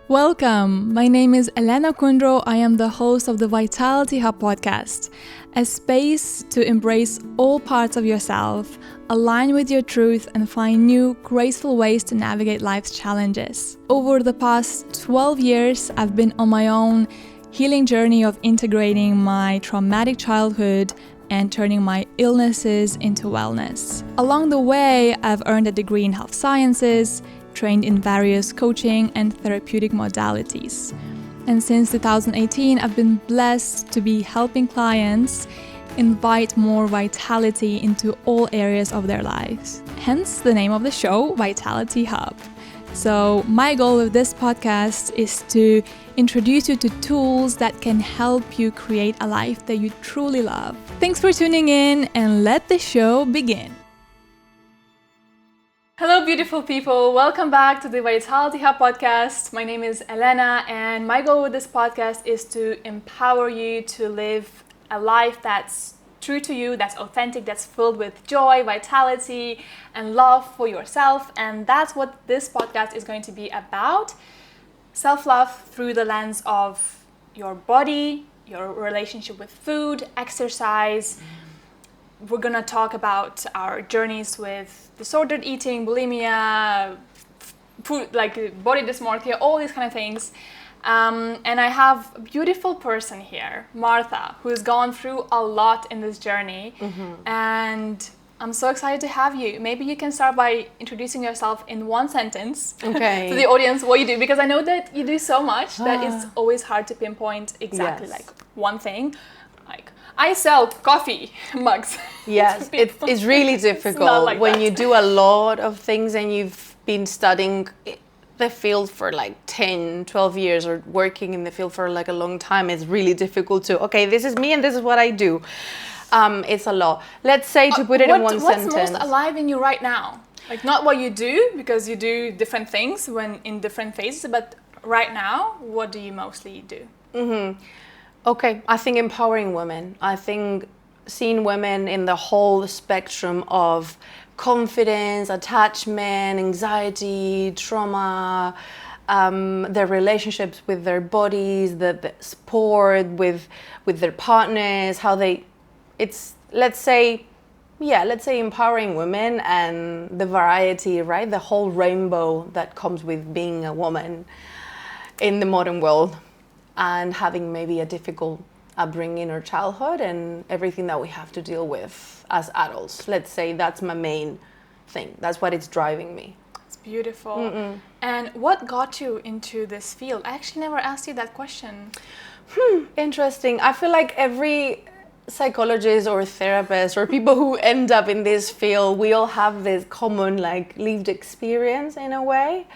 Welcome! My name is Elena Kundro. I am the host of the Vitality Hub podcast, a space to embrace all parts of yourself, align with your truth, and find new, graceful ways to navigate life's challenges. Over the past 12 years, I've been on my own healing journey of integrating my traumatic childhood and turning my illnesses into wellness. Along the way, I've earned a degree in health sciences, trained in various coaching and therapeutic modalities. And since 2018, I've been blessed to be helping clients invite more vitality into all areas of their lives. Hence the name of the show, Vitality Hub. So my goal with this podcast is to introduce you to tools that can help you create a life that you truly love. Thanks for tuning in, and let the show begin. Hello, beautiful people. Welcome back to the Vitality Hub podcast. My name is Elena, and my goal with this podcast is to empower you to live a life that's true to you, that's authentic, that's filled with joy, vitality, and love for yourself. And that's what this podcast is going to be about. Self-love through the lens of your body, your relationship with food, exercise. We're going to talk about our journeys with disordered eating, bulimia, food, like body dysmorphia, all these kind of things. And I have a beautiful person here, Martha, who's gone through a lot in this journey. And I'm so excited to have you. Maybe you can start by introducing yourself in one sentence to the audience what you do, because I know that you do so much that it's always hard to pinpoint exactly like one thing. Like, I sell coffee mugs. Yes, it's really difficult like when that. you do a lot of things and you've been studying the field for like 10, 12 years or working in the field for like a long time. It's really difficult to, okay, this is me and this is what I do. It's a lot. Let's say to put it in one sentence. What's most alive in you right now? Like, not what you do, because you do different things when in different phases, but right now, what do you mostly do? Okay, I think empowering women. I think seeing women in the whole spectrum of confidence, attachment, anxiety, trauma, their relationships with their bodies, the sport with their partners, how they, let's say empowering women and the variety, right? The whole rainbow that comes with being a woman in the modern world, and having maybe a difficult upbringing or childhood and everything that we have to deal with as adults. Let's say that's my main thing. That's what it's driving me. It's beautiful. And what got you into this field? I actually never asked you that question. Interesting. I feel like every psychologist or therapist or people who end up in this field, we all have this common like lived experience in a way.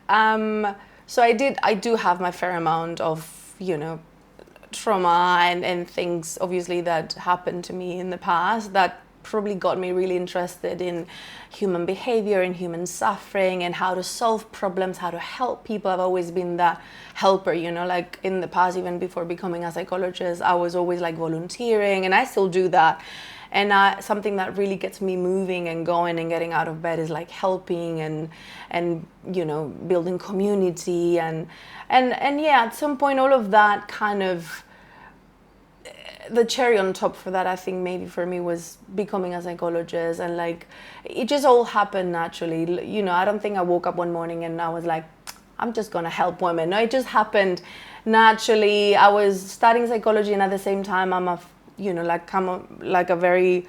So I do have my fair amount of, trauma and things obviously that happened to me in the past that probably got me really interested in human behavior and human suffering and how to solve problems, how to help people. I've always been that helper, like in the past, even before becoming a psychologist, I was always like volunteering, and I still do that. And something that really gets me moving and going and getting out of bed is like helping and building community and yeah, at some point all of that kind of, the cherry on top for that, I think maybe for me, was becoming a psychologist, and like it just all happened naturally. I don't think I woke up one morning and I was like, I'm just gonna help women. No, it just happened naturally. I was studying psychology, and at the same time I'm a very,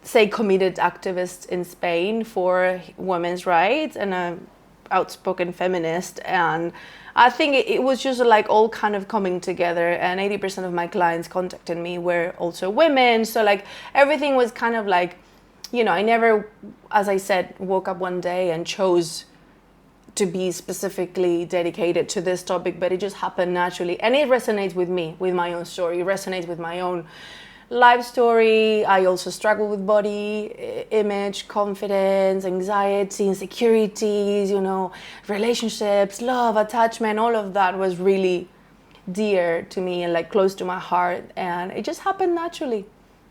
say, committed activist in Spain for women's rights and a outspoken feminist. And I think it was just like all kind of coming together, and 80% of my clients contacted me were also women. So like everything was kind of like, I never, as I said, woke up one day and chose to be specifically dedicated to this topic, but it just happened naturally. And it resonates with me, with my own story. It resonates with my own life story. I also struggle with body image, confidence, anxiety, insecurities, relationships, love, attachment. All of that was really dear to me and like close to my heart. And it just happened naturally.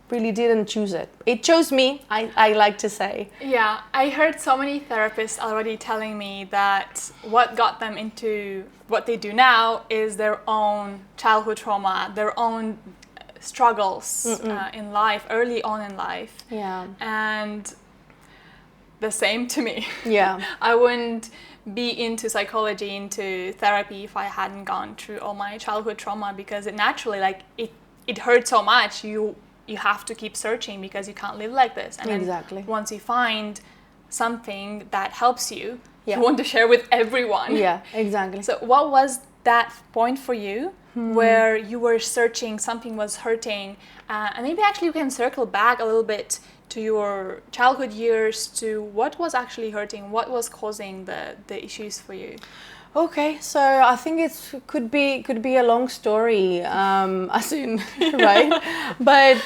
really didn't choose it. It chose me, I like to say. Yeah, I heard so many therapists already telling me that what got them into what they do now is their own childhood trauma, their own struggles in life, early on in life. Yeah. And the same to me. Yeah. I wouldn't be into psychology, into therapy if I hadn't gone through all my childhood trauma, because it naturally, like, it hurt so much. You have to keep searching because you can't live like this. And exactly. then once you find something that helps you, Yeah. you want to share with everyone. Yeah, exactly. So what was that point for you where you were searching, something was hurting, and maybe actually you can circle back a little bit to your childhood years, to what was actually hurting, what was causing the issues for you? Okay, so I think it could be a long story, as in, right? But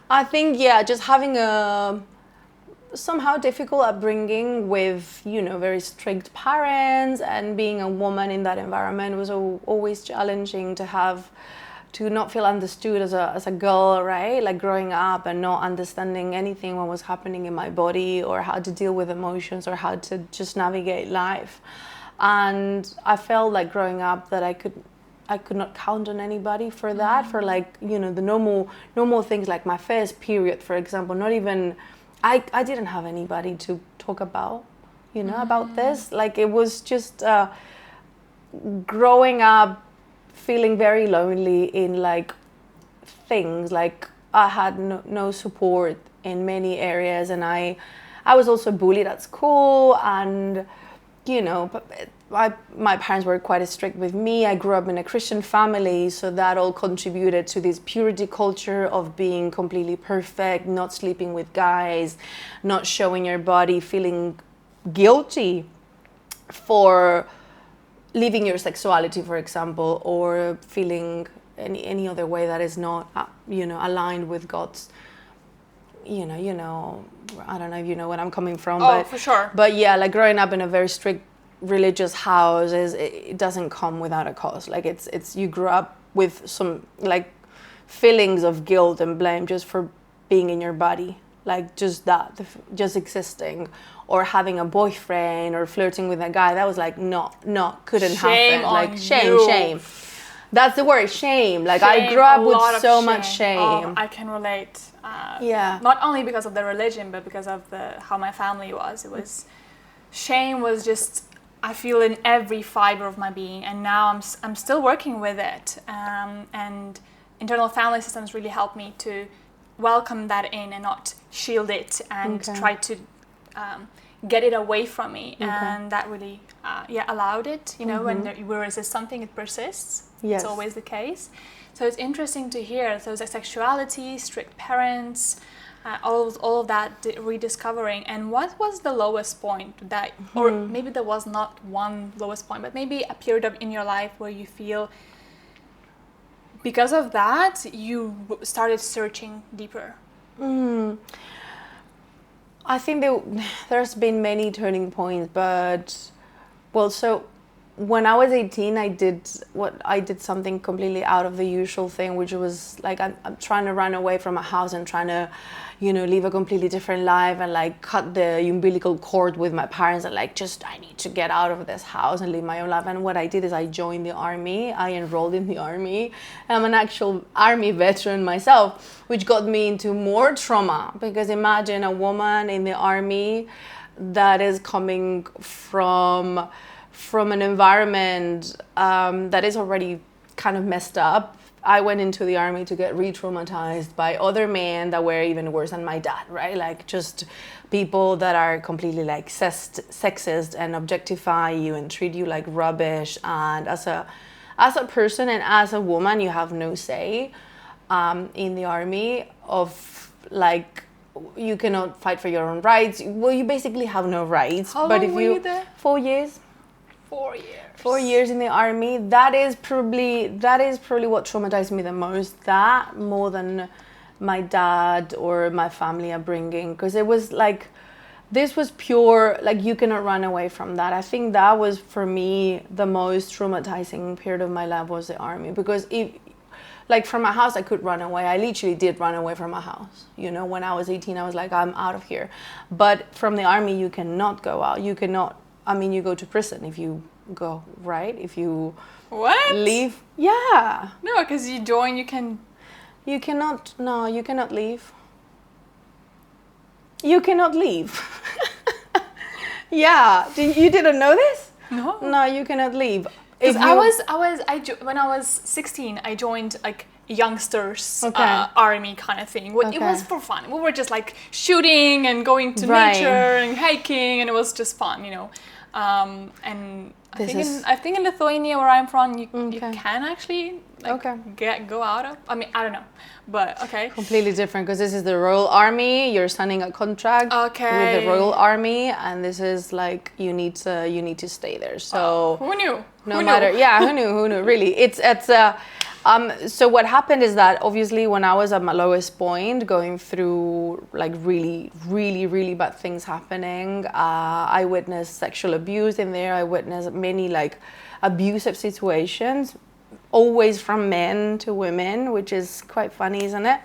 I think, yeah, just having a somehow difficult upbringing with, very strict parents, and being a woman in that environment was always challenging to not feel understood as a girl, right? Like growing up and not understanding anything what was happening in my body, or how to deal with emotions, or how to just navigate life. And I felt like growing up that I could not count on anybody for that, for like, the normal things, like my first period, for example. Not even, I didn't have anybody to talk about, about this. Like, it was just growing up feeling very lonely in like things, like I had no support in many areas, and I was also bullied at school, and my parents were quite strict with me. I grew up in a Christian family, so that all contributed to this purity culture of being completely perfect, not sleeping with guys, not showing your body, feeling guilty for living your sexuality, for example, or feeling any other way that is not aligned with God's, I don't know if you know where I'm coming from. Oh, for sure. But yeah, like growing up in a very strict religious house, it doesn't come without a cause. Like it's you grew up with some like feelings of guilt and blame just for being in your body, like just just existing, or having a boyfriend, or flirting with a guy. That was like no, couldn't happen. Like shame. That's the word, shame. Like shame, I grew up with so much shame. Oh, I can relate. Yeah. Not only because of the religion, but because of how my family was. It was shame was just, I feel, in every fiber of my being, and now I'm still working with it. And internal family systems really helped me to welcome that in and not shield it and try to get it away from me. And that really allowed it. When we resist something, it persists. Yes. It's always the case. So it's interesting to hear. So it's like sexuality, strict parents, all of that rediscovering. And what was the lowest point that, or maybe there was not one lowest point, but maybe a period in your life where you feel because of that you started searching deeper? I think there's been many turning points, but so when I was 18, I did something completely out of the usual thing, which was like I'm trying to run away from a house and trying to, live a completely different life, and like cut the umbilical cord with my parents, and like I need to get out of this house and live my own life. And what I did is I joined the army. I enrolled in the army. I'm an actual army veteran myself, which got me into more trauma, because imagine a woman in the army that is coming from an environment that is already kind of messed up. I went into the army to get re-traumatized by other men that were even worse than my dad, right? Like just people that are completely like sexist and objectify you and treat you like rubbish. And as a person and as a woman, you have no say in the army, of like, you cannot fight for your own rights. Well, you basically have no rights. How long were you there? 4 years. 4 years. 4 years in the army. That is probably what traumatized me the most. That more than my dad or my family upbringing, because it was like, this was pure, like you cannot run away from that. I think that was for me the most traumatizing period of my life, was the army, because like from my house I could run away. I literally did run away from my house. You know, when I was 18, I was like, I'm out of here. But from the army, you cannot go out. You cannot, I mean, you go to prison if you go, right? If you What? leave. Yeah. No, because you join, you can... You cannot, no, you cannot leave. You cannot leave. Yeah. You didn't know this? No. No, you cannot leave. Because when I was 16, I joined like youngsters army kind of thing. It was for fun. We were just like shooting and going to nature and hiking, and it was just fun, you know. And I think in Lithuania, where I'm from, you can actually go out of. I mean, I don't know, but okay. Completely different, because this is the Royal Army. You're signing a contract with the Royal Army, and this is like you need to stay there. So who knew? Who knew? Really, it's so what happened is that obviously when I was at my lowest point, going through like really, really, really bad things happening, I witnessed sexual abuse in there. I witnessed many like abusive situations, always from men to women, which is quite funny, isn't it?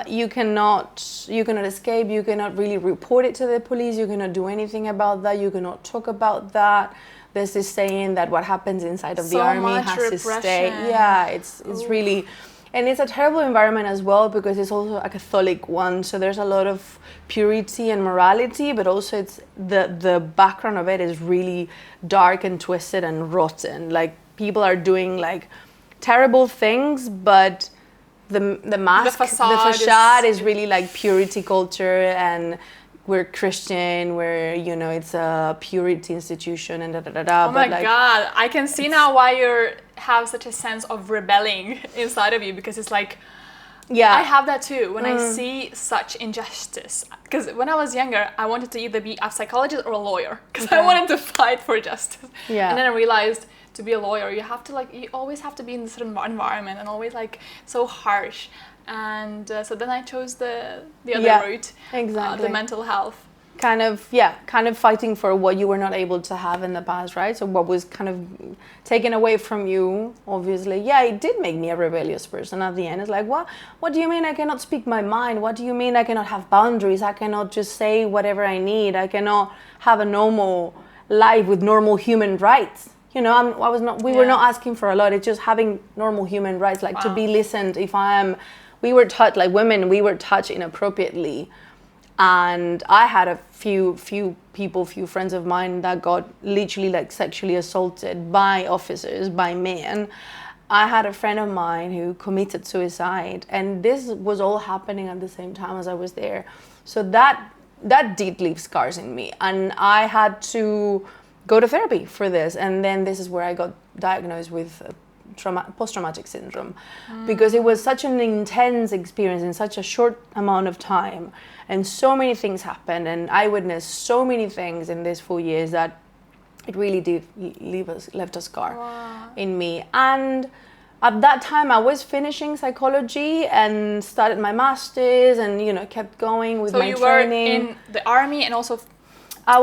You cannot escape. You cannot really report it to the police. You cannot do anything about that. You cannot talk about that. There's this saying that what happens inside of the army has to stay. Yeah, it's really, and it's a terrible environment as well, because it's also a Catholic one. So there's a lot of purity and morality, but also it's the background of it is really dark and twisted and rotten. Like people are doing like terrible things, but the mask, the facade is really like purity culture, and we're Christian, we're, you know, it's a purity institution and Oh my God, I can see now why you have such a sense of rebelling inside of you, because it's like, I have that too when I see such injustice. Because when I was younger, I wanted to either be a psychologist or a lawyer, because I wanted to fight for justice. Yeah. And then I realized to be a lawyer, you always have to be in this environment and always like so harsh. And so then I chose the other route, the mental health. Kind of fighting for what you were not able to have in the past, right? So what was kind of taken away from you, obviously. Yeah, it did make me a rebellious person at the end. It's like, what do you mean I cannot speak my mind? What do you mean I cannot have boundaries? I cannot just say whatever I need. I cannot have a normal life with normal human rights. You know, we were not asking for a lot. It's just having normal human rights, like to be listened. We were taught, like women, we were touched inappropriately. And I had a few friends of mine that got literally like sexually assaulted by officers, by men. I had a friend of mine who committed suicide, and this was all happening at the same time as I was there. So that did leave scars in me, and I had to go to therapy for this. And then this is where I got diagnosed with post-traumatic syndrome, because it was such an intense experience in such a short amount of time, and so many things happened, and I witnessed so many things in these 4 years that it really did left a scar in me. And at that time I was finishing psychology and started my master's, and you know, kept going with my training. So you were in the army and also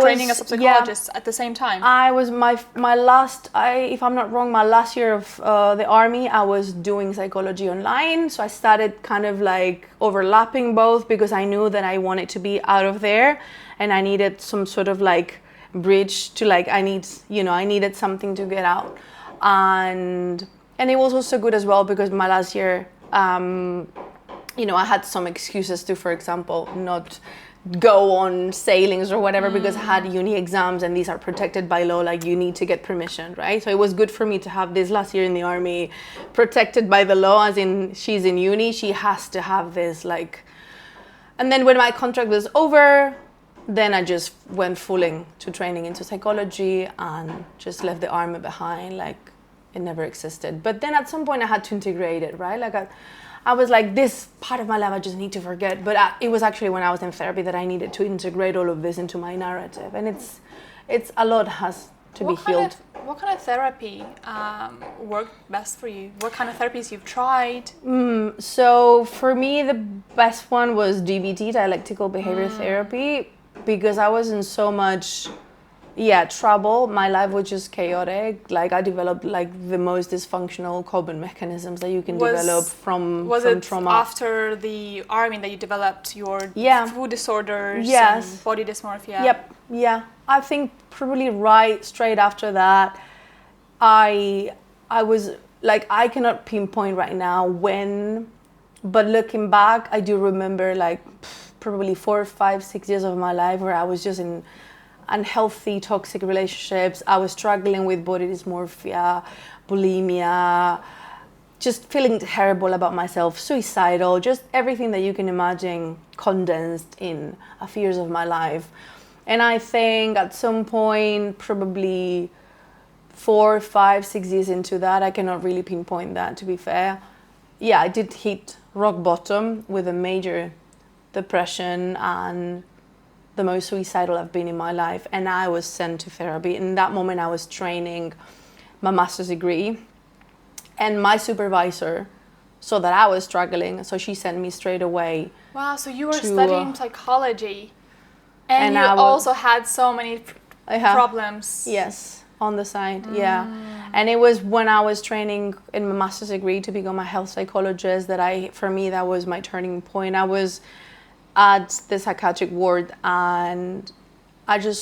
training as a psychologist at the same time? I was my last, if I'm not wrong, my last year of the army, I was doing psychology online. So I started kind of like overlapping both, because I knew that I wanted to be out of there, and I needed some sort of like bridge to like, I needed something to get out. And it was also good as well, because my last year, you know, I had some excuses to, for example, not go on sailings or whatever, because I had uni exams, and these are protected by law, like you need to get permission, right? So it was good for me to have this last year in the army protected by the law, as in she's in uni, she has to have this like. And then when my contract was over, then I just went fully to training into psychology and just left the army behind, like it never existed. But then at some point I had to integrate it, right? Like I was like, this part of my life I just need to forget. But it was actually when I was in therapy that I needed to integrate all of this into my narrative. And it's a lot has to be healed. What kind of therapy worked best for you? What kind of therapies you've tried? So for me, the best one was DBT, dialectical behavior therapy, because I was in so much trouble. My life was just chaotic. Like I developed like the most dysfunctional coping mechanisms that you can develop from trauma. After the army that you developed your food disorders Yes. and body dysmorphia? Yep. Yeah. I think probably straight after that, I was like, I cannot pinpoint right now when, but looking back, I do remember like probably 4, 5, 6 years of my life where I was just in unhealthy, toxic relationships. I was struggling with body dysmorphia, bulimia, just feeling terrible about myself, suicidal, just everything that you can imagine condensed in a few years of my life. And I think at some point, probably 4, 5, 6 years into that, I cannot really pinpoint that, to be fair. Yeah, I did hit rock bottom with a major depression and the most suicidal I've been in my life, and I was sent to therapy. In that moment, I was training my master's degree, and my supervisor saw that I was struggling, so she sent me straight away. Wow, so you were studying psychology, and you also had so many problems. Yes, on the side, yeah. And it was when I was training in my master's degree to become a health psychologist for me, that was my turning point. I was at the psychiatric ward, and I was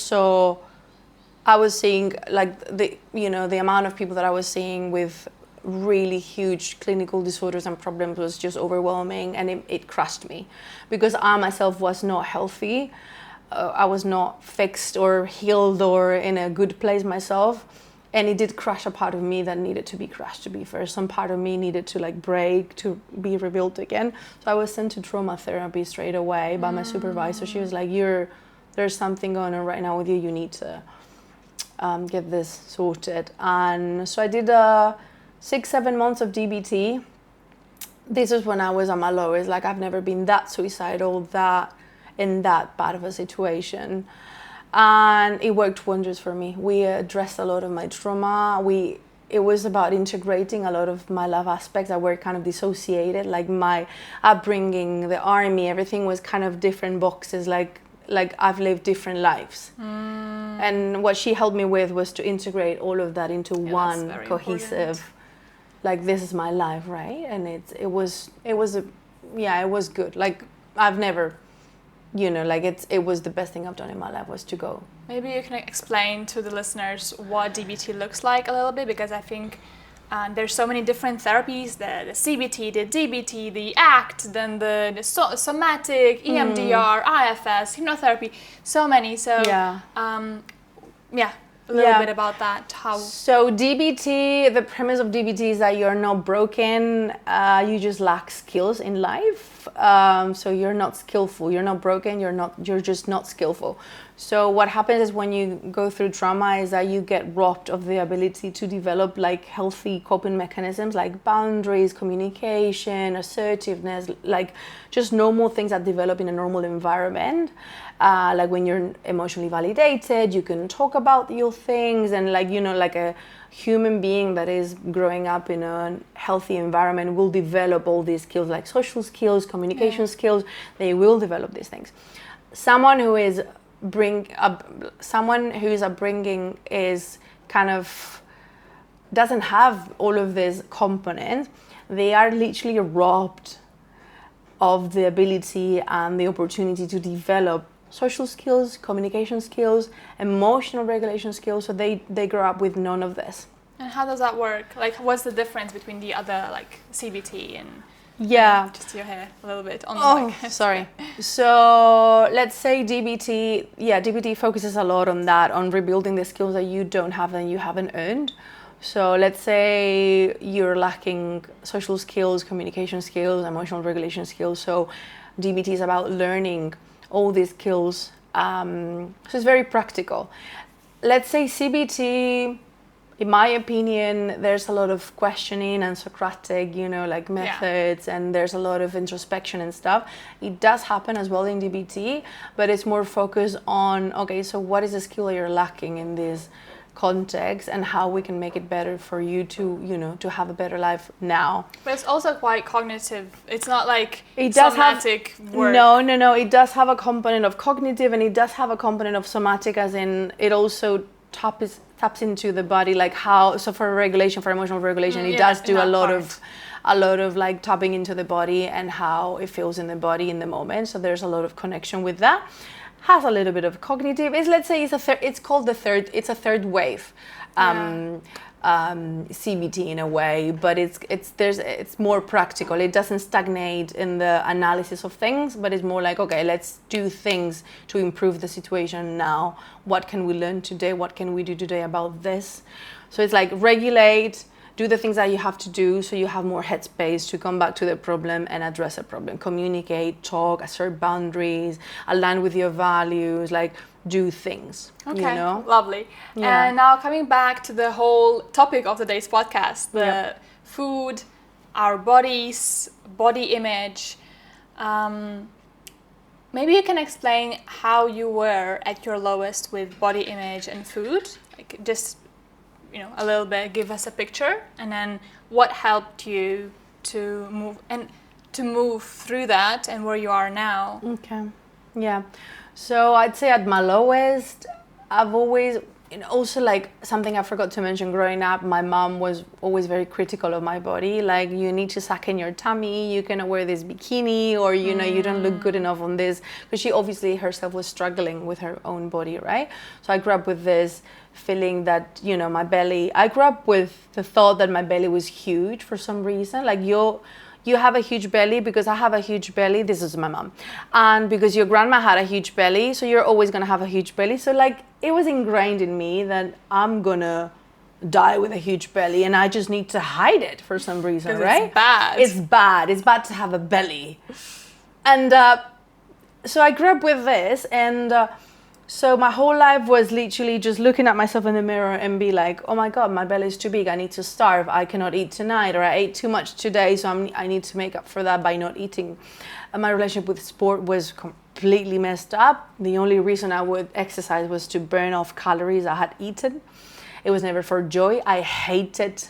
seeing like the amount of people that I was seeing with really huge clinical disorders and problems was just overwhelming, and it crushed me because I myself was not healthy. I was not fixed or healed or in a good place myself, and it did crush a part of me that needed to be crushed, to be fair. Some part of me needed to like break to be rebuilt again. So I was sent to trauma therapy straight away by my supervisor. She was like, there's something going on right now with you. You need to get this sorted. And so I did 6-7 months of DBT. This is when I was at my lowest. Like I've never been that suicidal, in that bad of a situation. And it worked wonders for me. We addressed a lot of my trauma. It was about integrating a lot of my love aspects that were kind of dissociated, like my upbringing, the army, everything was kind of different boxes, like I've lived different lives. And what she helped me with was to integrate all of that into one cohesive, like this is my life, right? And it was good. Like I've never, it was the best thing I've done in my life was to go. Maybe you can explain to the listeners what DBT looks like a little bit, because I think there's so many different therapies, the CBT, the DBT, the ACT, then the somatic, EMDR, IFS, hypnotherapy, so many. So a little bit about that. So DBT, the premise of DBT is that you're not broken, you just lack skills in life. So you're not skillful, you're not broken, you're just not skillful. So what happens is when you go through trauma is that you get robbed of the ability to develop like healthy coping mechanisms like boundaries, communication, assertiveness, like just normal things that develop in a normal environment. Like when you're emotionally validated, you can talk about your things, and like a human being that is growing up in a healthy environment will develop all these skills like social skills, communication skills. They will develop these things. Someone whose upbringing is kind of doesn't have all of these components, they are literally robbed of the ability and the opportunity to develop social skills, communication skills, emotional regulation skills. So they grow up with none of this. And how does that work? Like, what's the difference between the other, like CBT and just your hair a little bit on the mic. Sorry. So let's say DBT. DBT focuses a lot on that, on rebuilding the skills that you don't have and you haven't earned. So let's say you're lacking social skills, communication skills, emotional regulation skills. So DBT is about learning all these skills. So it's very practical. Let's say CBT, in my opinion, there's a lot of questioning and Socratic, methods, and there's a lot of introspection and stuff. It does happen as well in DBT, but it's more focused on, okay, so what is the skill that you're lacking in this context and how we can make it better for you to, you know, to have a better life now. But it's also quite cognitive. It's not like it does somatic work. No. It does have a component of cognitive, and it does have a component of somatic, as in it also taps into the body, like how. So for regulation, for emotional regulation, it does do a lot of like tapping into the body and how it feels in the body in the moment. So there's a lot of connection with that. Has a little bit of cognitive. Let's say it's called it's a third wave. CBT in a way, but it's more practical. It doesn't stagnate in the analysis of things, but it's more like, okay, let's do things to improve the situation now. What can we learn today? What can we do today about this? So it's like regulate, do the things that you have to do so you have more headspace to come back to the problem and address a problem. Communicate, talk, assert boundaries, align with your values, like do things. Okay, you know? Lovely. Yeah. And now coming back to the whole topic of today's podcast, the food, our bodies, body image. Maybe you can explain how you were at your lowest with body image and food. Like just, you know, a little bit, give us a picture, and then what helped you to move through that and where you are now. Okay. Yeah. So I'd say at my lowest, I've always, and also like something I forgot to mention growing up, my mom was always very critical of my body. Like, you need to suck in your tummy, you cannot wear this bikini, or, you know, you don't look good enough on this. Because she obviously herself was struggling with her own body, right? So I grew up with this feeling that, you know, my belly, I grew up with the thought that my belly was huge for some reason. Like, you have a huge belly because I have a huge belly. This is my mom. And because your grandma had a huge belly, so you're always going to have a huge belly. So like, it was ingrained in me that I'm going to die with a huge belly and I just need to hide it for some reason, right? It's bad. It's bad. It's bad to have a belly. And so I grew up with this, and so my whole life was literally just looking at myself in the mirror and be like, oh my God, my belly is too big. I need to starve. I cannot eat tonight, or I ate too much today, so I need to make up for that by not eating. And my relationship with sport was completely messed up. The only reason I would exercise was to burn off calories I had eaten. It was never for joy. I hated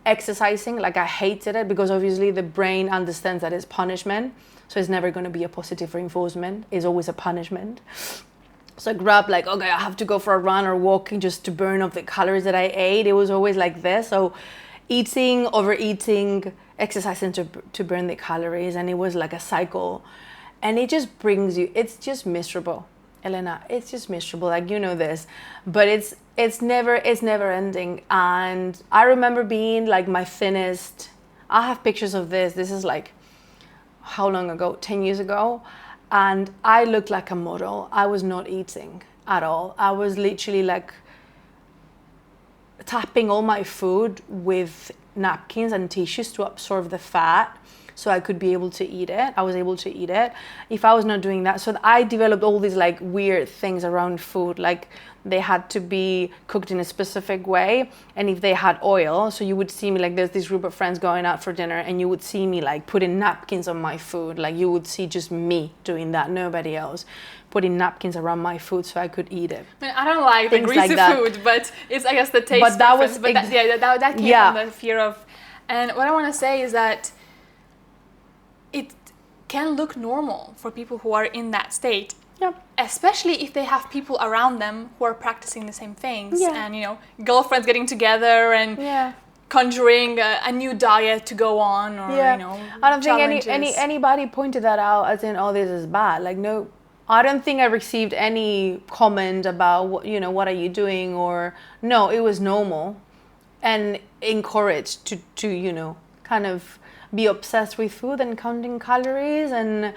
exercising. Like, I hated it because obviously the brain understands that it's punishment. So it's never going to be a positive reinforcement. It's always a punishment. So I grew up like, okay, I have to go for a run or walking just to burn off the calories that I ate. It was always like this. So eating, overeating, exercising to burn the calories. And it was like a cycle. And it just brings you, it's just miserable, Elena. It's just miserable. Like, you know this. But it's never ending. And I remember being like my thinnest. I have pictures of this. This is like, how long ago? 10 years ago. And I looked like a model. I was not eating at all. I was literally like tapping all my food with napkins and tissues to absorb the fat so I could be able to eat it. I was able to eat it. If I was not doing that, so I developed all these like weird things around food. Like, they had to be cooked in a specific way. And if they had oil, so you would see me, like, there's this group of friends going out for dinner, and you would see me like putting napkins on my food. Like, you would see just me doing that, nobody else, putting napkins around my food so I could eat it. I mean, I don't like the greasy food, but it's, I guess, the taste. But that was that came from the fear of. And what I want to say is that it can look normal for people who are in that state. Yeah. Especially if they have people around them who are practicing the same things. Yeah. And, you know, girlfriends getting together and conjuring a new diet to go on, or, you know, I don't challenges. think anybody pointed that out as in, oh, this is bad. Like, no, I don't think I received any comment about, what are you doing, or no, it was normal and encouraged to kind of be obsessed with food and counting calories and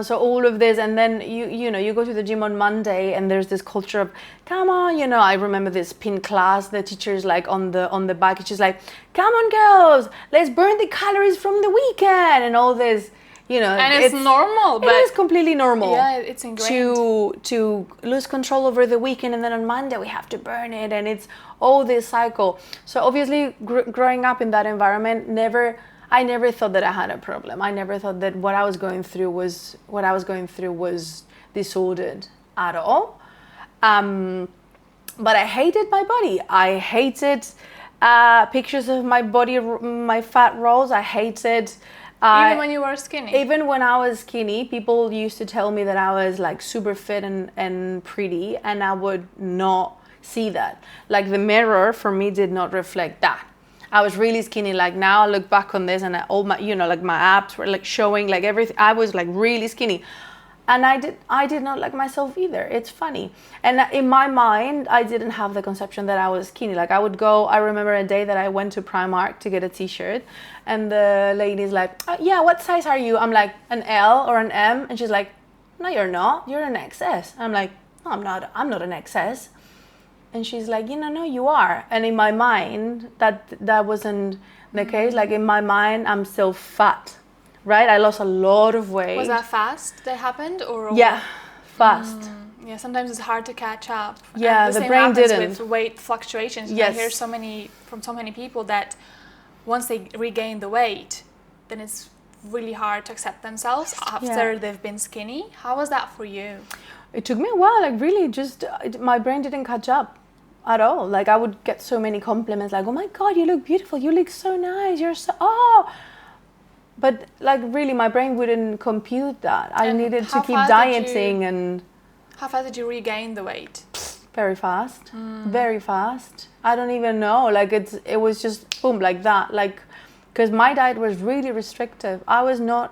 so all of this. And then you go to the gym on Monday and there's this culture of, come on, I remember this pin class, the teacher's like on the back, it's just like, come on girls, let's burn the calories from the weekend and all this, and it's normal, but it is completely normal. Yeah, it's ingrained to lose control over the weekend, and then on Monday we have to burn it, and it's all this cycle. So obviously growing up in that environment, I never thought that I had a problem. I never thought that what I was going through was disordered at all. But I hated my body. I hated pictures of my body, my fat rolls. I hated... Even when you were skinny? Even when I was skinny, people used to tell me that I was like super fit and pretty, and I would not see that. Like the mirror for me did not reflect that. I was really skinny. Like now I look back on this and all my, like my abs were like showing, like everything. I was like really skinny. And I did not like myself either. It's funny. And in my mind, I didn't have the conception that I was skinny. Like I would go, I remember a day that I went to Primark to get a t-shirt, and the lady's like, oh, yeah, what size are you? I'm like, an L or an M. And she's like, no, you're not. You're an XS. I'm like, no, I'm not an XS. And she's like, no, you are. And in my mind, that wasn't the case. Like in my mind, I'm still fat. Right, I lost a lot of weight. Was that fast that happened, or? Yeah, fast. Yeah, sometimes it's hard to catch up. Yeah, and the brain didn't. With weight fluctuations. Yes. I hear from so many people that once they regain the weight, then it's really hard to accept themselves after they've been skinny. How was that for you? It took me a while. Like really, just my brain didn't catch up at all. Like I would get so many compliments, like, "Oh my God, you look beautiful. You look so nice. You're so But like really, my brain wouldn't compute that. I needed to keep dieting and... How fast did you regain the weight? Very fast, very fast. I don't even know. Like it was just boom like that. Like, because my diet was really restrictive. I was not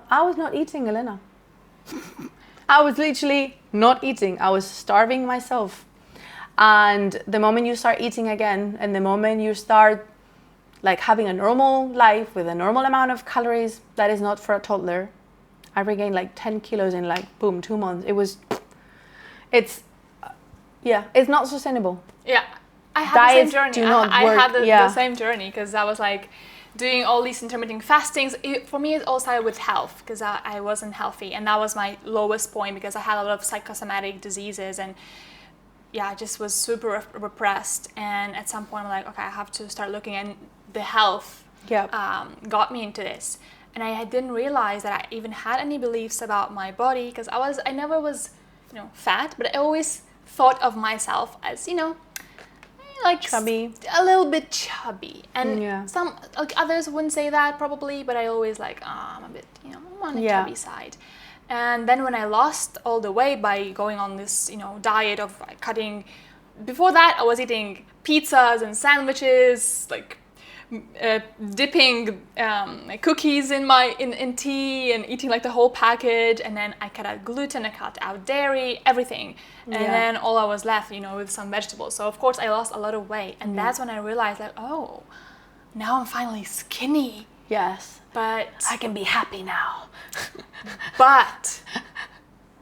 eating, Elena. I was literally not eating. I was starving myself. And the moment you start eating again, and the moment you start like having a normal life with a normal amount of calories that is not for a toddler, I regained like 10 kilos in like, boom, 2 months. It's not sustainable. Yeah, I had Diets the same journey. do not I work. had the same journey because I was like doing all these intermittent fastings. For me, it all started with health because I wasn't healthy, and that was my lowest point because I had a lot of psychosomatic diseases, and I just was super repressed. And at some point I'm like, okay, I have to start looking, and the health got me into this. And I didn't realize that I even had any beliefs about my body because I never was, fat, but I always thought of myself as, like chubby, a little bit chubby. And some others wouldn't say that probably, but I always I'm a bit, I'm on the chubby side. And then when I lost all the weight by going on this, diet of cutting, before that I was eating pizzas and sandwiches, dipping cookies in tea and eating like the whole package, and then I cut out gluten, I cut out dairy, everything, and then all I was left, with some vegetables. So of course I lost a lot of weight, and that's when I realized now I'm finally skinny. Yes, but I can be happy now. But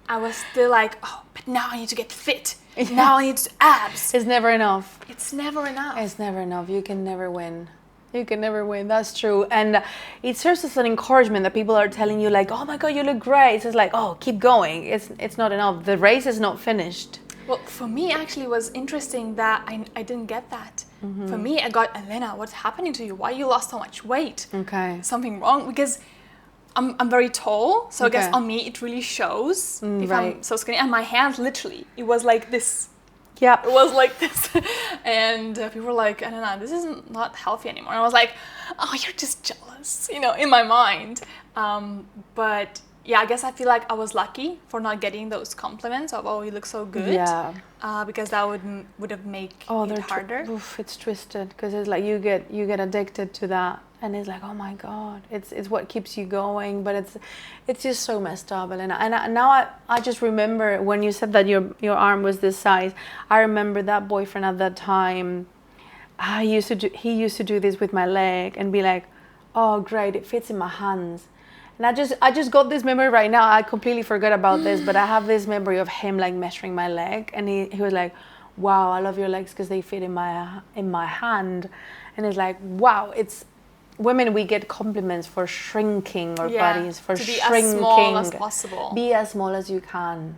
I was still but now I need to get fit. Now I need abs. It's never enough. It's never enough. It's never enough. You can never win. You can never win. That's true. And it serves as an encouragement that people are telling you oh my God, you look great. It's just keep going. It's not enough. The race is not finished. Well, for me, actually, it was interesting that I didn't get that. Mm-hmm. For me, I got, Elena, what's happening to you? Why you lost so much weight? Okay. Something wrong? Because I'm very tall, so I guess on me it really shows if I'm so skinny. And my hands, literally, it was like this. Yeah, it was like this, and people were like, Elena, this is not healthy anymore. And I was like, oh, you're just jealous, in my mind. But I guess I feel like I was lucky for not getting those compliments of, oh, you look so good. Yeah. Because that would have made it harder. It's twisted because it's like you get addicted to that, and it's like, oh my God, it's what keeps you going. But it's just so messed up. And now I just remember when you said that your arm was this size. I remember that boyfriend at that time. He used to do this with my leg and be like, oh great, it fits in my hands. And I just got this memory right now. I completely forgot about this, but I have this memory of him measuring my leg, and he was like, wow, I love your legs because they fit in my hand. And it's like, wow, it's women, we get compliments for shrinking our bodies, for to be shrinking. as small as possible. Be as small as you can.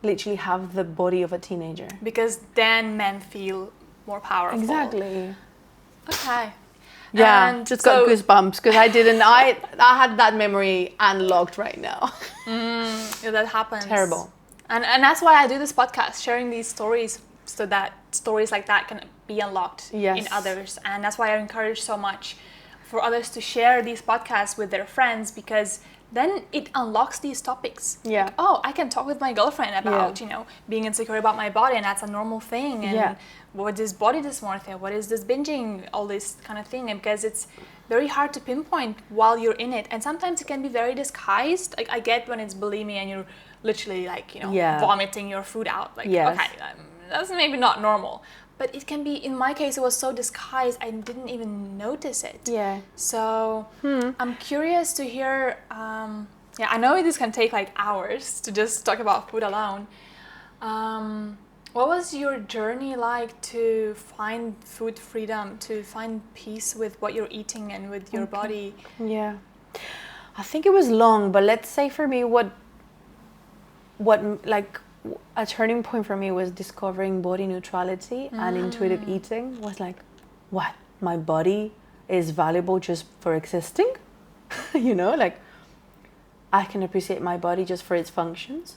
Literally have the body of a teenager. Because then men feel more powerful. Exactly. Okay. Yeah, and just got goosebumps because I had that memory unlocked right now. That happens. Terrible. And that's why I do this podcast, sharing these stories so that stories like that can be unlocked in others. And that's why I encourage so much for others to share these podcasts with their friends, because then it unlocks these topics. Yeah. Like, oh, I can talk with my girlfriend about, being insecure about my body, and that's a normal thing. And what is body dysmorphia? What is this binging? All this kind of thing. And because it's very hard to pinpoint while you're in it. And sometimes it can be very disguised. Like, I get when it's bulimia and you're literally like, vomiting your food out. Like, okay, that's maybe not normal. But it can be, in my case, it was so disguised, I didn't even notice it. Yeah. So I'm curious to hear, I know this can take like hours to just talk about food alone. What was your journey like to find food freedom, to find peace with what you're eating and with your body? Yeah. I think it was long, but let's say for me, what like a turning point for me was discovering body neutrality and intuitive eating. Was like, what? My body is valuable just for existing? Like I can appreciate my body just for its functions.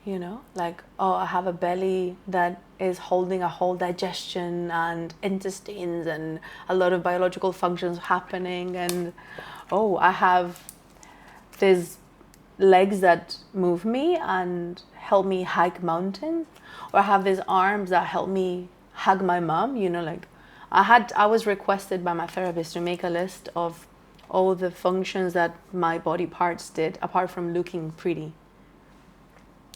Like, oh, I have a belly that is holding a whole digestion and intestines and a lot of biological functions happening. And, oh, I have these legs that move me and help me hike mountains, or I have these arms that help me hug my mom. Like I was requested by my therapist to make a list of all the functions that my body parts did apart from looking pretty,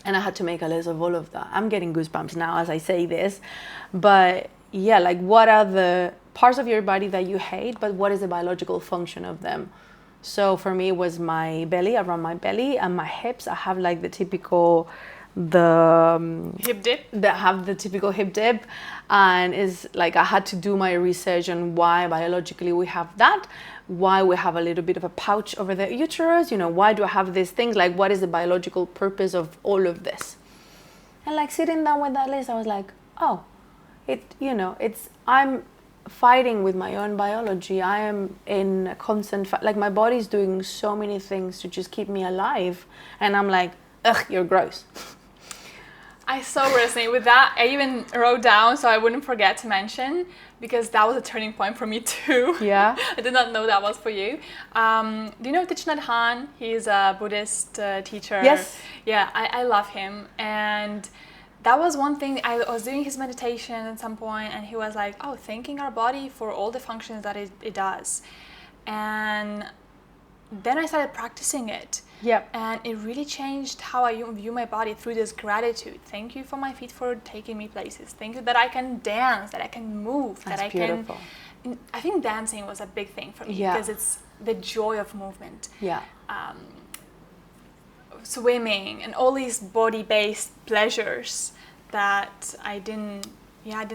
and I had to make a list of all of that. I'm getting goosebumps now as I say this, but yeah, like what are the parts of your body that you hate, but what is the biological function of them? So for me, it was my belly, around my belly, and my hips. I have like the typical, hip dip. That have the typical hip dip, and is like I had to do my research on why biologically we have that, why we have a little bit of a pouch over the uterus. Why do I have these things? Like, what is the biological purpose of all of this? And like sitting down with that list, I was like, oh, I'm fighting with my own biology. I am in a constant like my body's doing so many things to just keep me alive, and I'm like, ugh, you're gross. I so resonate with that. I even wrote down so I wouldn't forget to mention, because that was a turning point for me too. Yeah. I did not know that was for you. Do you know Thich Nhat Hanh? He's a Buddhist teacher. Yes. Yeah, I love him. And that was one thing. I was doing his meditation at some point, and he was like, oh, thanking our body for all the functions that it does. And then I started practicing it. Yep. And it really changed how I view my body through this gratitude. Thank you for my feet for taking me places. Thank you that I can dance, that I can move, That's that I beautiful. can. I think dancing was a big thing for me, Yeah. because it's the joy of movement. Yeah. Swimming and all these body-based pleasures that I didn't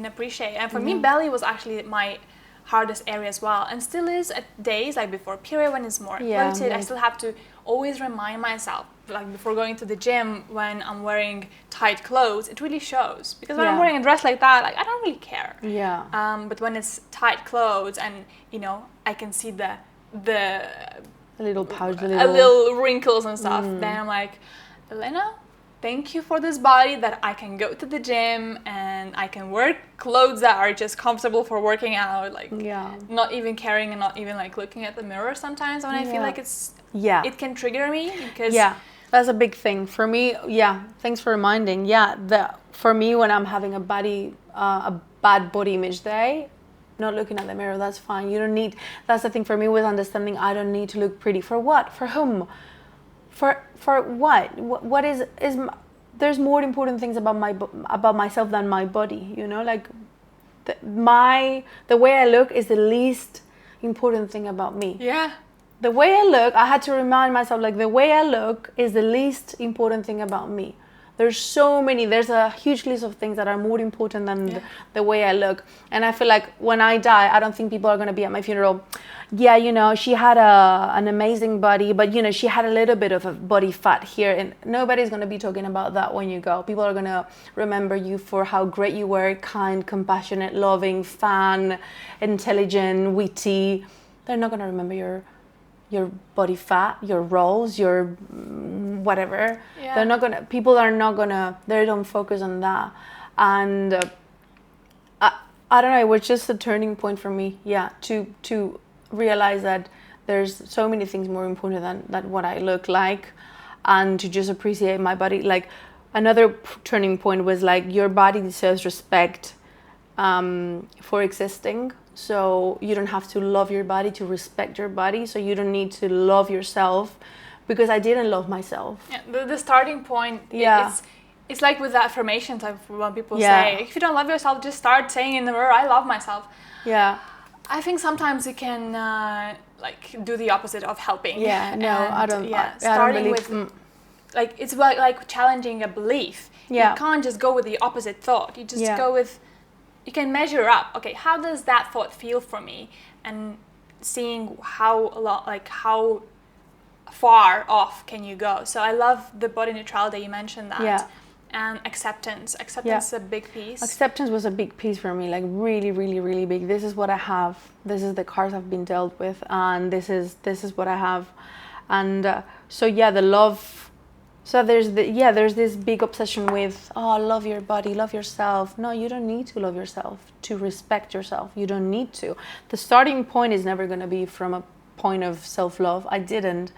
appreciate. And for me, belly was actually my hardest area as well, and still is at days like before period when it's more bloated. I still have to always remind myself, like before going to the gym, when I'm wearing tight clothes, it really shows, because when I'm wearing a dress like that, like I don't really care. But when it's tight clothes and I can see the a little pouch, a little wrinkles and stuff, then I'm like, Elena, thank you for this body that I can go to the gym and I can wear clothes that are just comfortable for working out, like not even caring and not even like looking at the mirror sometimes when I feel like it can trigger me, because that's a big thing for me. Thanks for reminding. For me, when I'm having a bad body image day, not looking at the mirror, that's fine. You don't need, that's the thing for me with understanding, I don't need to look pretty. For what? For whom? For what? What is there's more important things about myself than my body, like the way I look is the least important thing about me. The way I look, I had to remind myself, like, the way I look is the least important thing about me. There's a huge list of things that are more important than the way I look. And I feel like when I die, I don't think people are going to be at my funeral. She had an amazing body, but she had a little bit of a body fat here, and nobody's going to be talking about that when you go. People are going to remember you for how great you were, kind, compassionate, loving, fun, intelligent, witty. They're not going to remember your body fat, your rolls, your whatever. They don't focus on that. And I don't know, it was just a turning point for me, to realize that there's so many things more important than what I look like, and to just appreciate my body. Like, another turning point was like, your body deserves respect for existing. So you don't have to love your body to respect your body. So you don't need to love yourself, because I didn't love myself. Yeah, the starting point. Yeah. It's like with the affirmations, like when people say, if you don't love yourself, just start saying in the mirror, I love myself. Yeah. I think sometimes it can like do the opposite of helping. Yeah, no, I don't. Yeah, I starting don't believe, with like, it's like challenging a belief. Yeah. You can't just go with the opposite thought. You just Yeah. go with, you can measure up. Okay, how does that thought feel for me? And seeing how far off can you go. So I love the body neutrality, you mentioned that. Yeah. And acceptance is a big piece. Acceptance was a big piece for me, like really, really, really big. This is what I have. This is the cards I've been dealt with, and this is what I have. And so yeah, the love. So there's this big obsession with, oh, love your body, love yourself. No, you don't need to love yourself to respect yourself. You don't need to. The starting point is never going to be from a point of self-love. I didn't.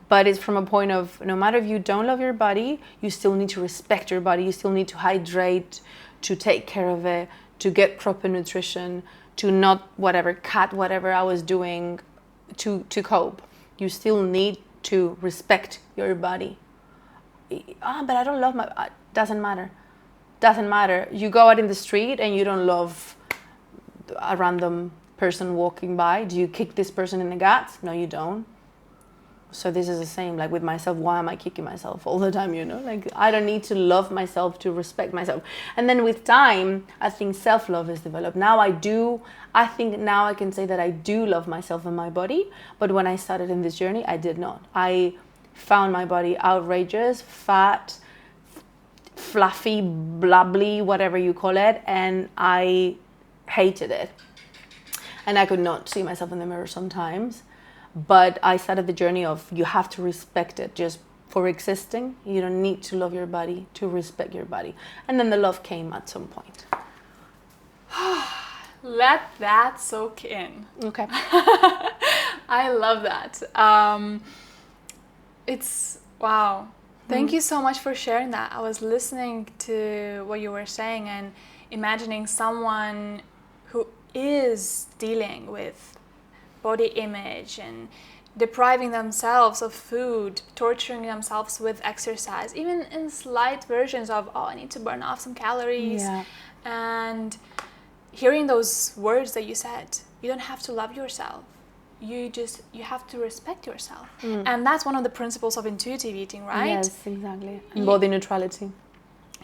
But it's from a point of, no matter if you don't love your body, you still need to respect your body. You still need to hydrate, to take care of it, to get proper nutrition, to not whatever I was doing to cope. You still need to respect your body. But I don't love doesn't matter. Doesn't matter. You go out in the street and you don't love a random person walking by. Do you kick this person in the guts? No, you don't. So this is the same, like with myself. Why am I kicking myself all the time, Like, I don't need to love myself to respect myself. And then with time, I think self-love is developed. I think now I can say that I do love myself and my body. But when I started in this journey, I did not. I found my body outrageous, fat, fluffy, blubbly, whatever you call it. And I hated it. And I could not see myself in the mirror sometimes. But I started the journey of, you have to respect it just for existing. You don't need to love your body to respect your body. And then the love came at some point. Let that soak in. Okay. I love that. It's, wow. Thank you so much for sharing that. I was listening to what you were saying and imagining someone who is dealing with body image and depriving themselves of food, torturing themselves with exercise, even in slight versions of, I need to burn off some calories. Yeah. And hearing those words that you said, you don't have to love yourself. You have to respect yourself. And that's one of the principles of intuitive eating, right? Yes, exactly. And body neutrality.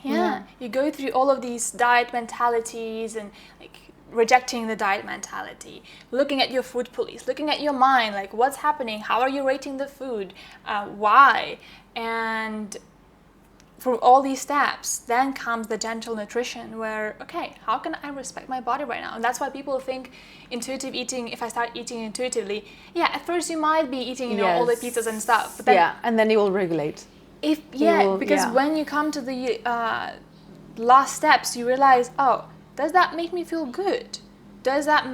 Yeah. You go through all of these diet mentalities and like rejecting the diet mentality, looking at your food police, looking at your mind, like what's happening, how are you rating the food, why, and from all these steps, then comes the gentle nutrition where, okay, how can I respect my body right now? And that's why people think intuitive eating, if I start eating intuitively, at first you might be eating, all the pizzas and stuff, but then and then it will regulate. When you come to the last steps, you realize, does that make me feel good? Does that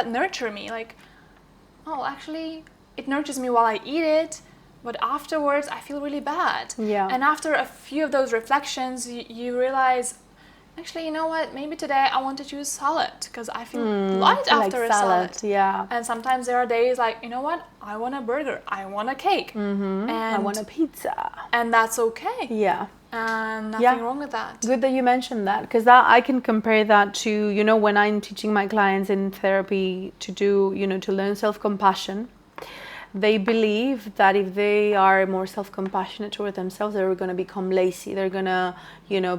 nurture me? Like, actually, it nurtures me while I eat it, but afterwards I feel really bad. Yeah. And after a few of those reflections, you realize, actually, you know what? Maybe today I want to choose salad because I feel light after a salad. Yeah. And sometimes there are days like, you know what? I want a burger. I want a cake. Mm-hmm. And I want a pizza. And that's okay. Yeah. And nothing wrong with that. Good that you mentioned that, because I can compare that to, when I'm teaching my clients in therapy to do, to learn self-compassion. They believe that if they are more self-compassionate toward themselves, they're going to become lazy. They're going to,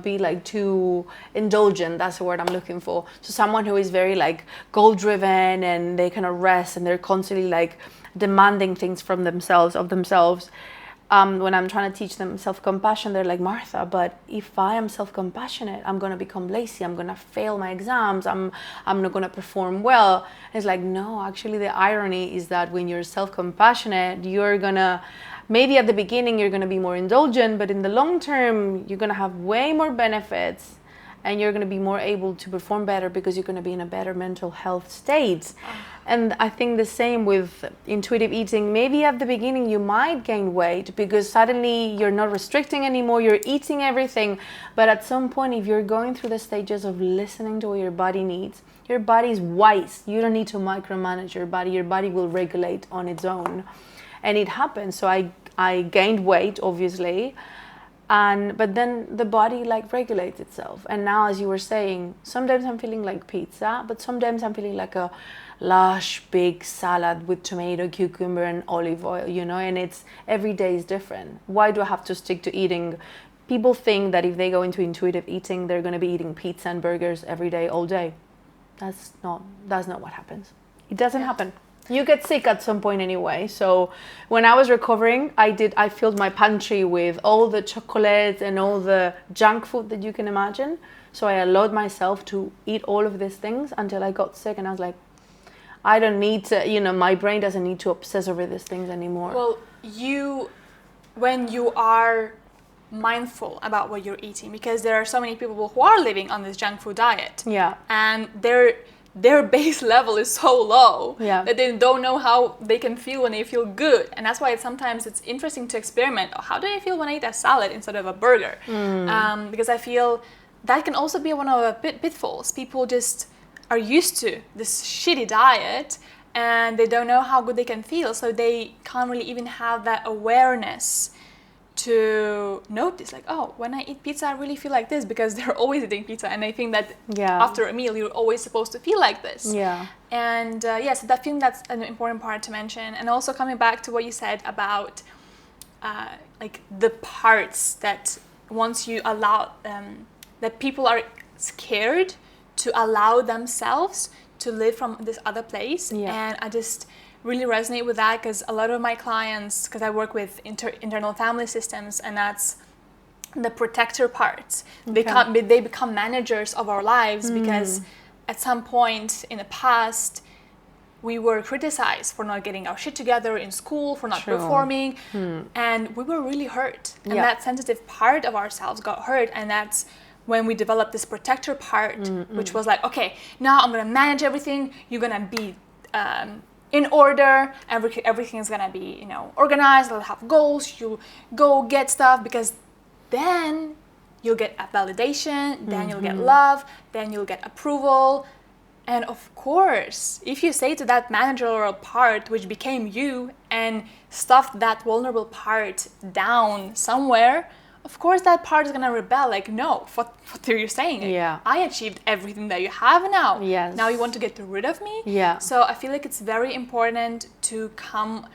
be like too indulgent. That's the word I'm looking for. So someone who is very like goal-driven and they kind of rest and they're constantly like demanding things from themselves, when I'm trying to teach them self-compassion, they're like, Martha, but if I am self-compassionate, I'm going to become lazy. I'm going to fail my exams. I'm not going to perform well. And it's like, no, actually the irony is that when you're self-compassionate, you're going to, maybe at the beginning, you're going to be more indulgent, but in the long term, you're going to have way more benefits and you're going to be more able to perform better because you're going to be in a better mental health state. And I think the same with intuitive eating. Maybe at the beginning you might gain weight because suddenly you're not restricting anymore, you're eating everything. But at some point, if you're going through the stages of listening to what your body needs, your body is wise. You don't need to micromanage your body. Your body will regulate on its own. And it happens. So I gained weight, obviously. But then the body like regulates itself. And now, as you were saying, sometimes I'm feeling like pizza, but sometimes I'm feeling like a lush big salad with tomato, cucumber and olive oil, you know, and it's every day is different. Why do I have to stick to eating? People think that if they go into intuitive eating, they're going to be eating pizza and burgers every day, all day. That's not what happens. It doesn't happen. You get sick at some point anyway. So when I was recovering, I filled my pantry with all the chocolates and all the junk food that you can imagine. So I allowed myself to eat all of these things until I got sick, and I was like, I don't need to, you know, my brain doesn't need to obsess over these things anymore. Well, when you are mindful about what you're eating, because there are so many people who are living on this junk food diet. Yeah. And their base level is so low that they don't know how they can feel when they feel good. And that's why sometimes it's interesting to experiment. Oh, how do I feel when I eat a salad instead of a burger? Because I feel that can also be one of the pitfalls. People just are used to this shitty diet and they don't know how good they can feel, so they can't really even have that awareness to notice, like, oh, when I eat pizza I really feel like this, because they're always eating pizza, and I think that after a meal you're always supposed to feel like this. And so that feeling, that's an important part to mention. And also coming back to what you said about like the parts that once you allow that people are scared to allow themselves to live from this other place. And I just really resonate with that, because a lot of my clients, because I work with internal family systems, and that's the protector part. They become managers of our lives because at some point in the past we were criticized for not getting our shit together in school, for not performing, and we were really hurt, and that sensitive part of ourselves got hurt. And that's when we developed this protector part, which was like, okay, now I'm gonna manage everything, you're gonna be in order, everything is gonna be, you know, organized, I'll have goals, you go get stuff, because then you'll get a validation, then you'll get love, then you'll get approval. And of course, if you say to that managerial part, which became you, and stuffed that vulnerable part down somewhere, of course that part is gonna rebel, like, no, what are you saying? I achieved everything that you have now. Now you want to get rid of me? So I feel like it's very important to come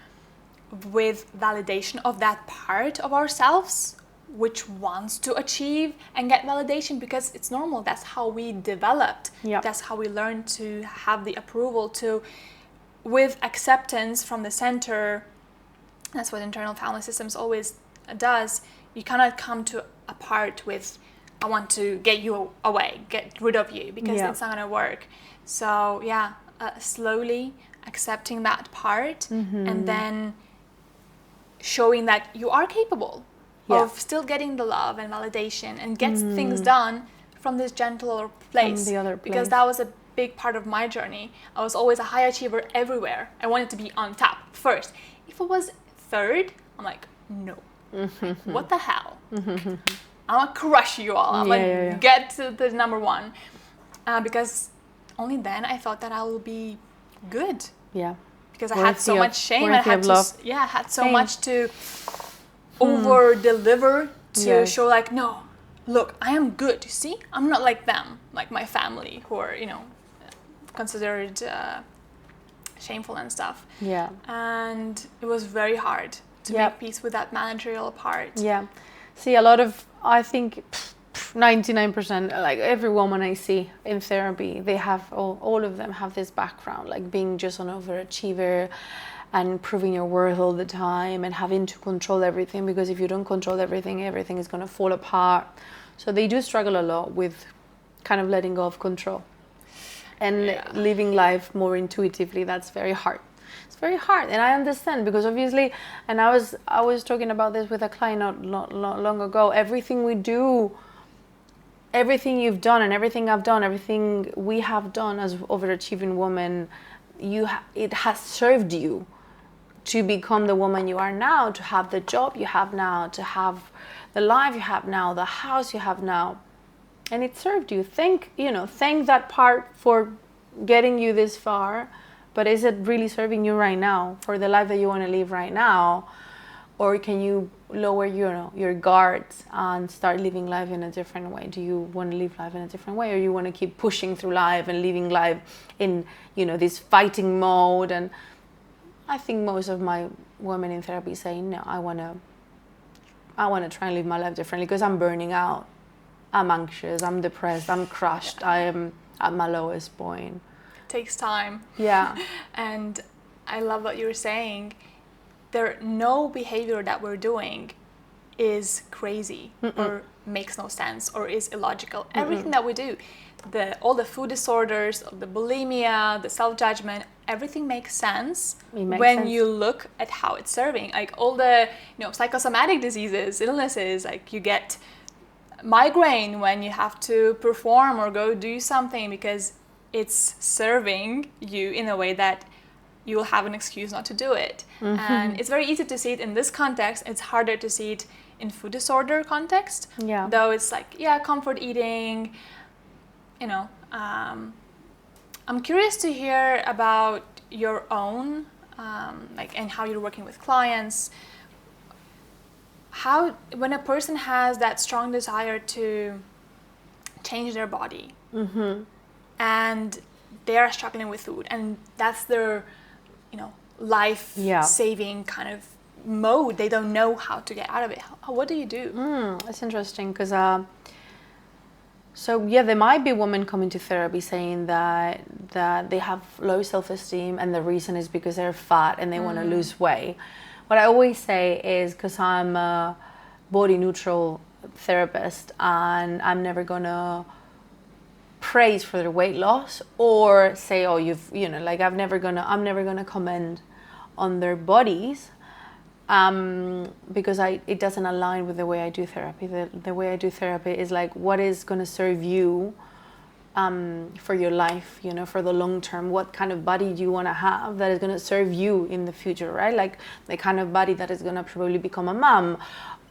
with validation of that part of ourselves which wants to achieve and get validation, because it's normal. That's how we developed. That's how we learned to have the approval to, with acceptance from the center. That's what internal family systems always does. You cannot come to a part with, I want to get you away, get rid of you, because it's not going to work. So slowly accepting that part, and then showing that you are capable of still getting the love and validation and get things done from this gentler place. From the other place. Because that was a big part of my journey. I was always a high achiever everywhere. I wanted to be on top first. If it was third, I'm like, no. What the hell? I'm gonna crush you all. I'm gonna get to the number one, because only then I thought that I will be good. Because I had so much shame, and I had so much to over deliver to show, like, no, look, I am good. You see, I'm not like them, like my family, who are, you know, considered shameful and stuff. And it was very hard to make peace with that managerial part. See, a lot of, I think 99%, like every woman I see in therapy, they have, all of them have this background, like being just an overachiever and proving your worth all the time and having to control everything, because if you don't control everything, everything is going to fall apart. So they do struggle a lot with kind of letting go of control and living life more intuitively. That's very hard. It's very hard, and I understand, because obviously, and I was talking about this with a client not long ago, everything we do everything you've done and everything I've done, everything we have done as overachieving women, it has served you to become the woman you are now, to have the job you have now, to have the life you have now, the house you have now. And it served you. Thank that part for getting you this far, but is it really serving you right now for the life that you want to live right now? Or can you lower your guards and start living life in a different way? Do you want to live life in a different way, or you want to keep pushing through life and living life in this fighting mode? And I think most of my women in therapy say, no, I want to try and live my life differently because I'm burning out. I'm anxious, I'm depressed, I'm crushed, I am at my lowest point. It takes time. Yeah. And I love what you were saying. No behavior that we're doing is crazy or makes no sense or is illogical. Everything that we do, all the food disorders, the bulimia, the self-judgment, everything makes sense when you look at how it's serving. Like all the psychosomatic diseases, illnesses, like you get migraine when you have to perform or go do something because it's serving you in a way that you will have an excuse not to do it. And it's very easy to see it in this context. It's harder to see it in food disorder context. Yeah. Though it's like, comfort eating, I'm curious to hear about your own, and how you're working with clients. When a person has that strong desire to change their body and they are struggling with food and that's their life-saving kind of mode, they don't know how to get out of it. What do you do? That's interesting because there might be women coming to therapy saying that they have low self-esteem and the reason is because they're fat and they want to lose weight. What I always say is, because I'm a body neutral therapist and I'm never gonna praise for their weight loss or say, oh, I'm never gonna comment on their bodies because it doesn't align with the way I do therapy. The way I do therapy is like, what is gonna serve you for your life, for the long term. What kind of body do you want to have that is going to serve you in the future, right? Like the kind of body that is going to probably become a mom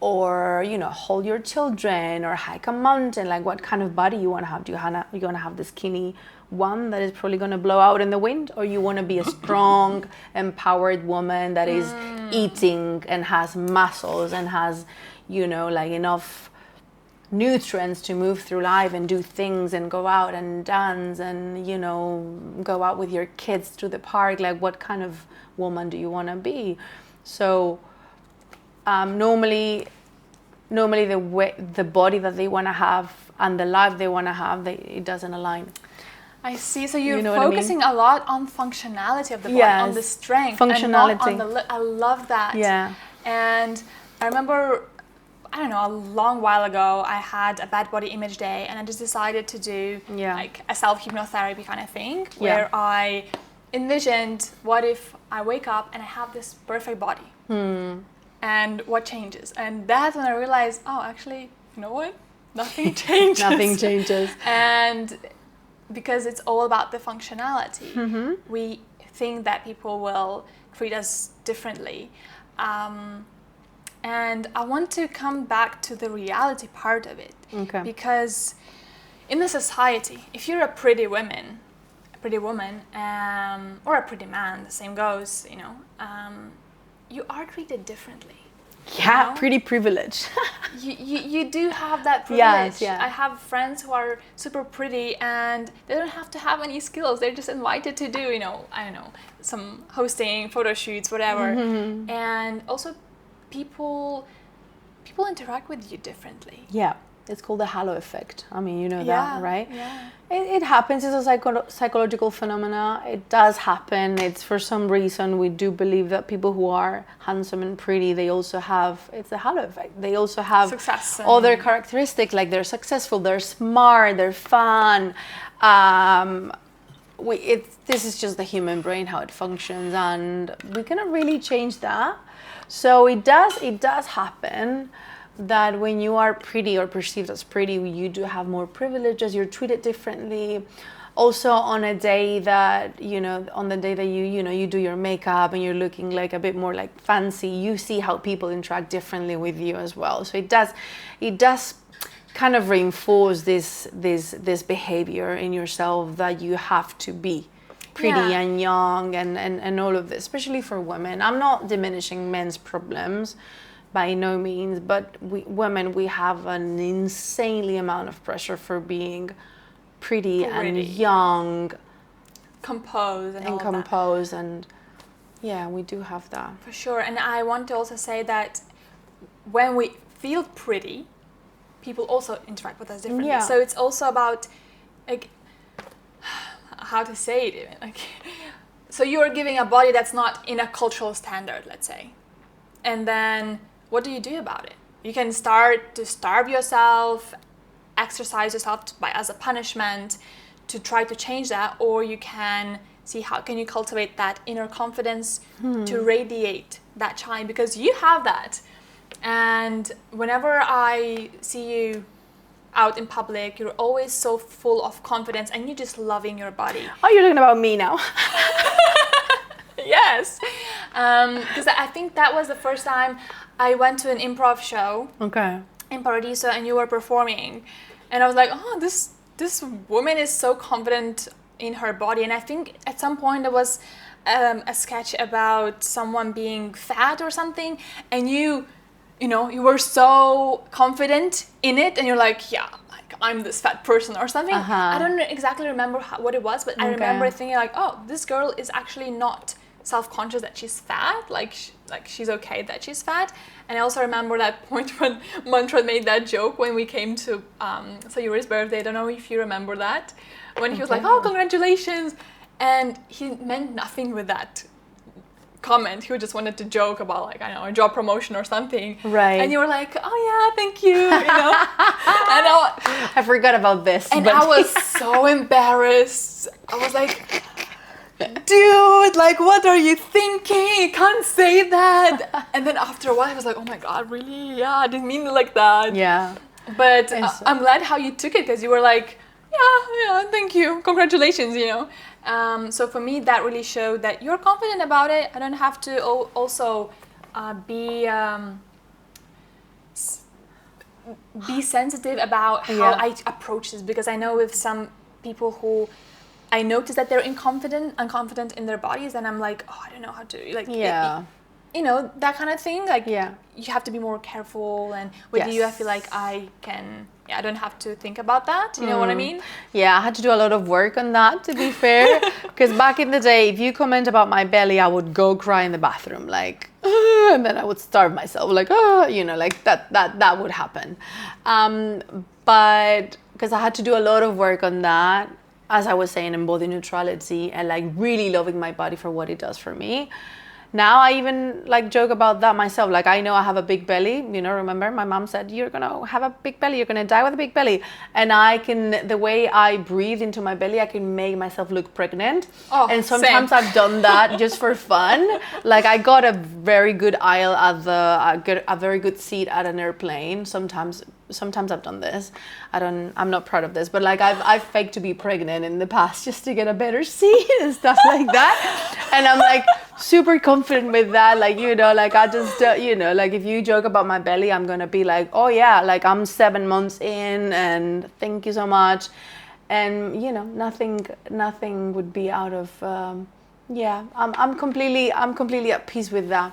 or, hold your children or hike a mountain. Like what kind of body you want to have? You want to have the skinny one that is probably going to blow out in the wind, or you want to be a strong, empowered woman that is eating and has muscles and has, enough nutrients to move through life and do things and go out and dance and go out with your kids to the park. Like what kind of woman do you want to be? So normally the body that they want to have and the life they want to have, it doesn't align. I see. So you're focusing a lot on functionality of the body, on the strength, functionality, and not on the I love that. Yeah. And I remember, a long while ago, I had a bad body image day and I just decided to do like a self-hypnotherapy kind of thing where I envisioned, what if I wake up and I have this perfect body? And what changes? And that's when I realized, oh, actually, you know what? Nothing changes. Nothing changes. And because it's all about the functionality, we think that people will treat us differently. And I want to come back to the reality part of it. Okay. Because in the society, if you're a pretty woman, or a pretty man, the same goes, you are treated differently. Yeah, pretty privileged. you do have that privilege. Yes, yeah. I have friends who are super pretty and they don't have to have any skills. They're just invited to do, some hosting, photo shoots, whatever. And also people interact with you differently. Yeah, it's called the halo effect. I mean, that, right? Yeah. It happens. It's a psychological phenomena. It does happen. It's for some reason we do believe that people who are handsome and pretty, it's a halo effect. They also have success other characteristics, like they're successful, they're smart, they're fun. This is just the human brain, how it functions, and we cannot really change that. So it does happen that when you are pretty or perceived as pretty, you do have more privileges, you're treated differently. Also on a day that, on the day that you do your makeup and you're looking like a bit more like fancy, you see how people interact differently with you as well. So it does kind of reinforce this behavior in yourself that you have to be pretty and young and all of this, especially for women. I'm not diminishing men's problems by no means, but women, we have an insanely amount of pressure for being pretty and young, composed and yeah, we do have that for sure. And I want to also say that when we feel pretty, people also interact with us differently. So it's also about like how to say it even, like, so you're giving a body that's not in a cultural standard, let's say, and then what do you do about it? You can start to starve yourself, exercise yourself as a punishment to try to change that, or you can see how can you cultivate that inner confidence to radiate that shine, because you have that. And whenever I see you out in public, you're always so full of confidence and you're just loving your body. Oh, you're talking about me now. Yes, because I think that was the first time I went to an improv show in Paradiso and you were performing, and I was like, oh, this woman is so confident in her body. And I think at some point there was a sketch about someone being fat or something, and you were so confident in it, and you're like, yeah, like I'm this fat person or something. I don't exactly remember what it was, but I remember thinking like, oh, this girl is actually not self-conscious that she's fat, like she's okay that she's fat. And I also remember that point when Mantra made that joke when we came to Sayuri's birthday. I don't know if you remember that, when he was like, oh, congratulations, and he meant nothing with that comment. He just wanted to joke about, like, I don't know, a job promotion or something, right? And you were like, oh yeah, thank you, and I forgot about this, and I was so embarrassed. I was like, dude, like, what are you thinking? You can't say that. And then after a while I was like, oh my god, really? Yeah, I didn't mean it like that. Yeah, but I'm glad how you took it, because you were like, yeah, thank you, congratulations, so for me that really showed that you're confident about it. I don't have to also be sensitive about how I approach this, because I know with some people who I notice that they're unconfident in their bodies, and I'm like, oh, I don't know how to, like, that kind of thing. Like, you have to be more careful. And with you, I feel like I don't have to think about that. You know what I mean? Yeah, I had to do a lot of work on that, to be fair. Because back in the day, if you comment about my belly, I would go cry in the bathroom, like, and then I would starve myself, like, like that would happen. But because I had to do a lot of work on that, as I was saying, in body neutrality and like really loving my body for what it does for me. Now I even like joke about that myself. Like, I know I have a big belly, remember my mom said, you're gonna have a big belly, you're gonna die with a big belly. And the way I breathe into my belly, I can make myself look pregnant. And sometimes I've done that just for fun. Like, I got a very good aisle a very good seat at an airplane. Sometimes I've done this. I'm not proud of this, but like I've faked to be pregnant in the past just to get a better seat and stuff like that. And I'm like super confident with that. Like, like I just, like if you joke about my belly, I'm going to be like, oh yeah, like I'm 7 months in and thank you so much. And, nothing would be out of, I'm completely at peace with that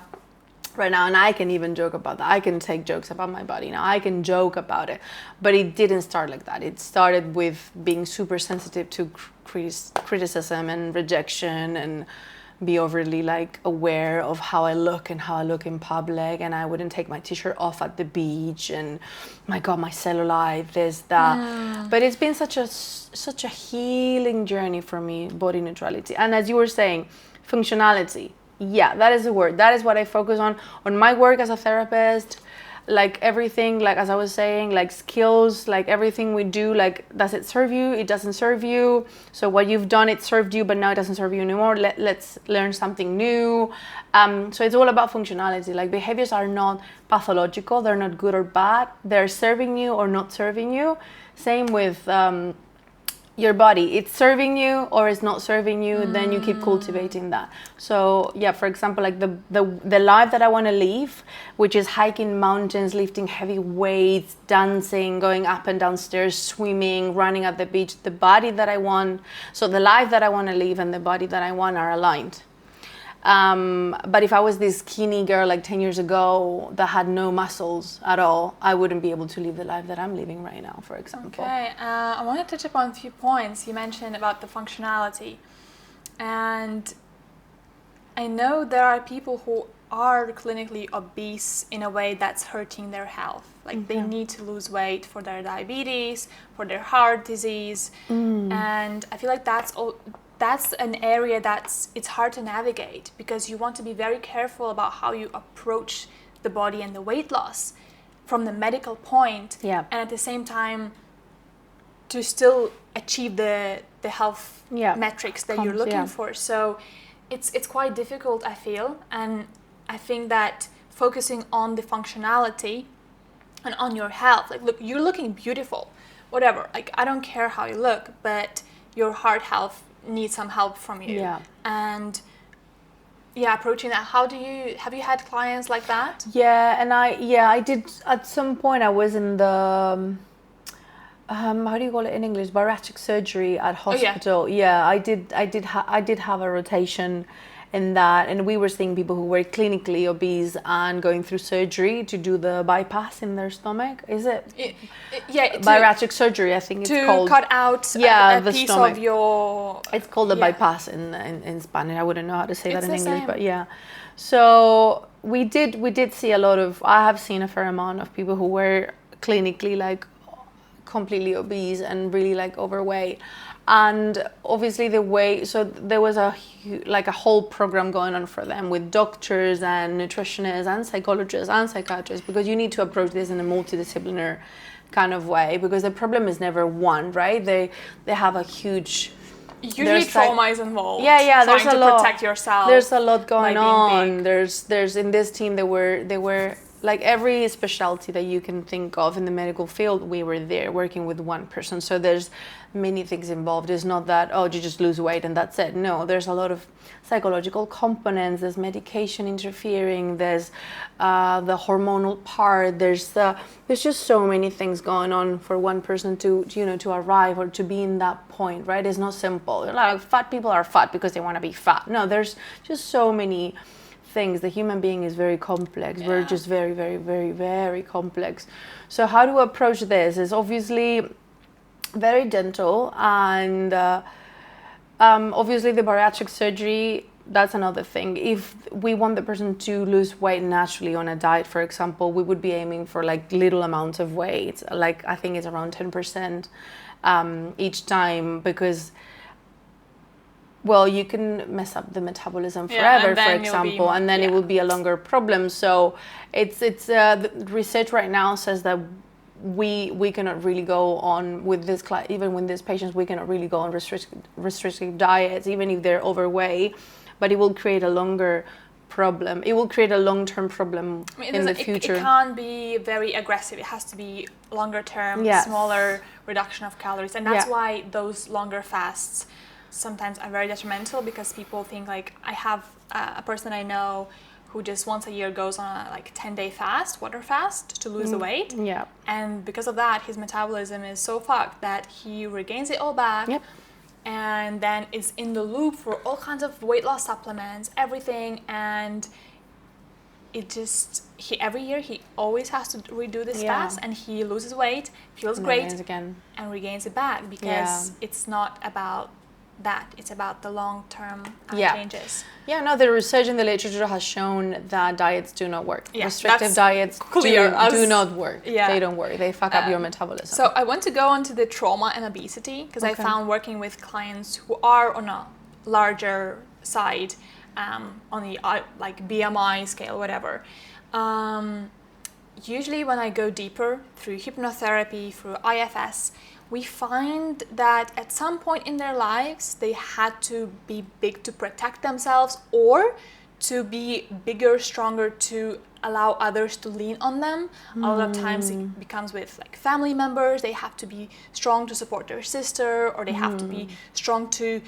right now. And I can even joke about that. I can take jokes about my body now. I can joke about it, but it didn't start like that. It started with being super sensitive to criticism and rejection, and be overly like aware of how I look and how I look in public. And I wouldn't take my t-shirt off at the beach, and my god, my cellulite, this, that. But it's been such a healing journey for me, body neutrality. And as you were saying, functionality. Yeah, that is the word. That is what I focus on my work as a therapist. like everything, like as I was saying, like skills, like everything we do, like does it serve you? It doesn't serve you. So what you've done, it served you, but now it doesn't serve you anymore. Let's learn something new. So it's all about functionality. Like behaviors are not pathological. They're not good or bad. They're serving you or not serving you. Same with your body. It's serving you or it's not serving you, then you keep cultivating that. So yeah, for example, like the life that I want to live, which is hiking mountains, lifting heavy weights, dancing, going up and down stairs, swimming, running at the beach, the body that I want, so the life that I want to live and the body that I want are aligned. But if I was this skinny girl like 10 years ago that had no muscles at all, I wouldn't be able to live the life that I'm living right now, for example. Okay, I want to touch upon a few points you mentioned about the functionality. And I know there are people who are clinically obese in a way that's hurting their health. Like they need to lose weight for their diabetes, for their heart disease. And I feel like that's an area it's hard to navigate, because you want to be very careful about how you approach the body and the weight loss from the medical point, and at the same time to still achieve the health metrics that you're looking for. So it's quite difficult, I feel, and I think that focusing on the functionality and on your health, like, look, you're looking beautiful, whatever, like I don't care how you look, but your heart health need some help from you. And approaching that, have you had clients like that? I did. At some point I was in the how do you call it in English, bariatric surgery at hospital. I did have a rotation in that, and we were seeing people who were clinically obese and going through surgery to do the bypass in their stomach. Is it? Bariatric surgery, I think it's called. To cut out a the piece stomach. of your... It's called the bypass in Spanish. I wouldn't know how to say that in English, but yeah. So we did see a lot of... I have seen a fair amount of people who were clinically like completely obese and really like overweight. And obviously so there was a whole program going on for them with doctors and nutritionists and psychologists and psychiatrists, because you need to approach this in a multidisciplinary kind of way, because the problem is never one, right? They have a huge... Usually trauma is involved. There's a lot. Protect yourself. There's a lot going on. There's in this team they were like every specialty that you can think of in the medical field, we were there working with one person. So there's many things involved. It's not that, you just lose weight and that's it. No, there's a lot of psychological components. There's medication interfering. There's the hormonal part. There's just so many things going on for one person to arrive or to be in that point, right? It's not simple. Like fat people are fat because they want to be fat. No, there's just so many things. The human being is very complex. We're just very, very, very, very complex. So how to approach this is obviously very gentle, and obviously the bariatric surgery, that's another thing. If we want the person to lose weight naturally on a diet, for example, we would be aiming for like little amounts of weight, like I think it's around 10% each time, because you can mess up the metabolism forever, for example, and then it will be a longer problem. So it's the research right now says that we cannot really go on with this even with these patients, we cannot really go on restrictive diets, even if they're overweight, but it will create a longer problem. It will create a long-term problem in the future. It can't be very aggressive. It has to be longer term, smaller reduction of calories, and that's why those longer fasts sometimes are very detrimental, because people think, like, I have a person I know who just once a year goes on a 10-day fast, water fast, to lose the weight. And because of that, his metabolism is so fucked that he regains it all back. And then is in the loop for all kinds of weight loss supplements, everything, and it just every year he always has to redo this fast, and he loses weight, feels great, and regains it back, because it's not about that, it's about the long-term changes. The research in the literature has shown that diets do not work. Restrictive diets do not work. They don't work. They fuck up your metabolism. So I want to go on to the trauma and obesity, because I found working with clients who are on a larger side, on the BMI scale, whatever, usually when I go deeper through hypnotherapy, through IFS, we find that at some point in their lives, they had to be big to protect themselves, or to be bigger, stronger, to allow others to lean on them. A lot of times it becomes with like family members. They have to be strong to support their sister, or they have to be strong to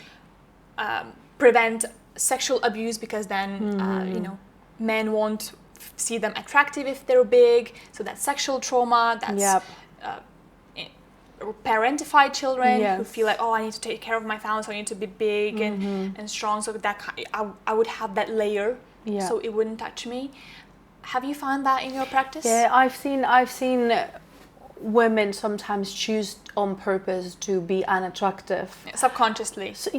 prevent sexual abuse, because then men won't see them attractive if they're big. So that's sexual trauma. That's parentified children who feel like, oh, I need to take care of my family, so I need to be big and strong, so that I would have that layer, so it wouldn't touch me. Have you found that in your practice? Yeah, I've seen women sometimes choose on purpose to be unattractive. Subconsciously. So,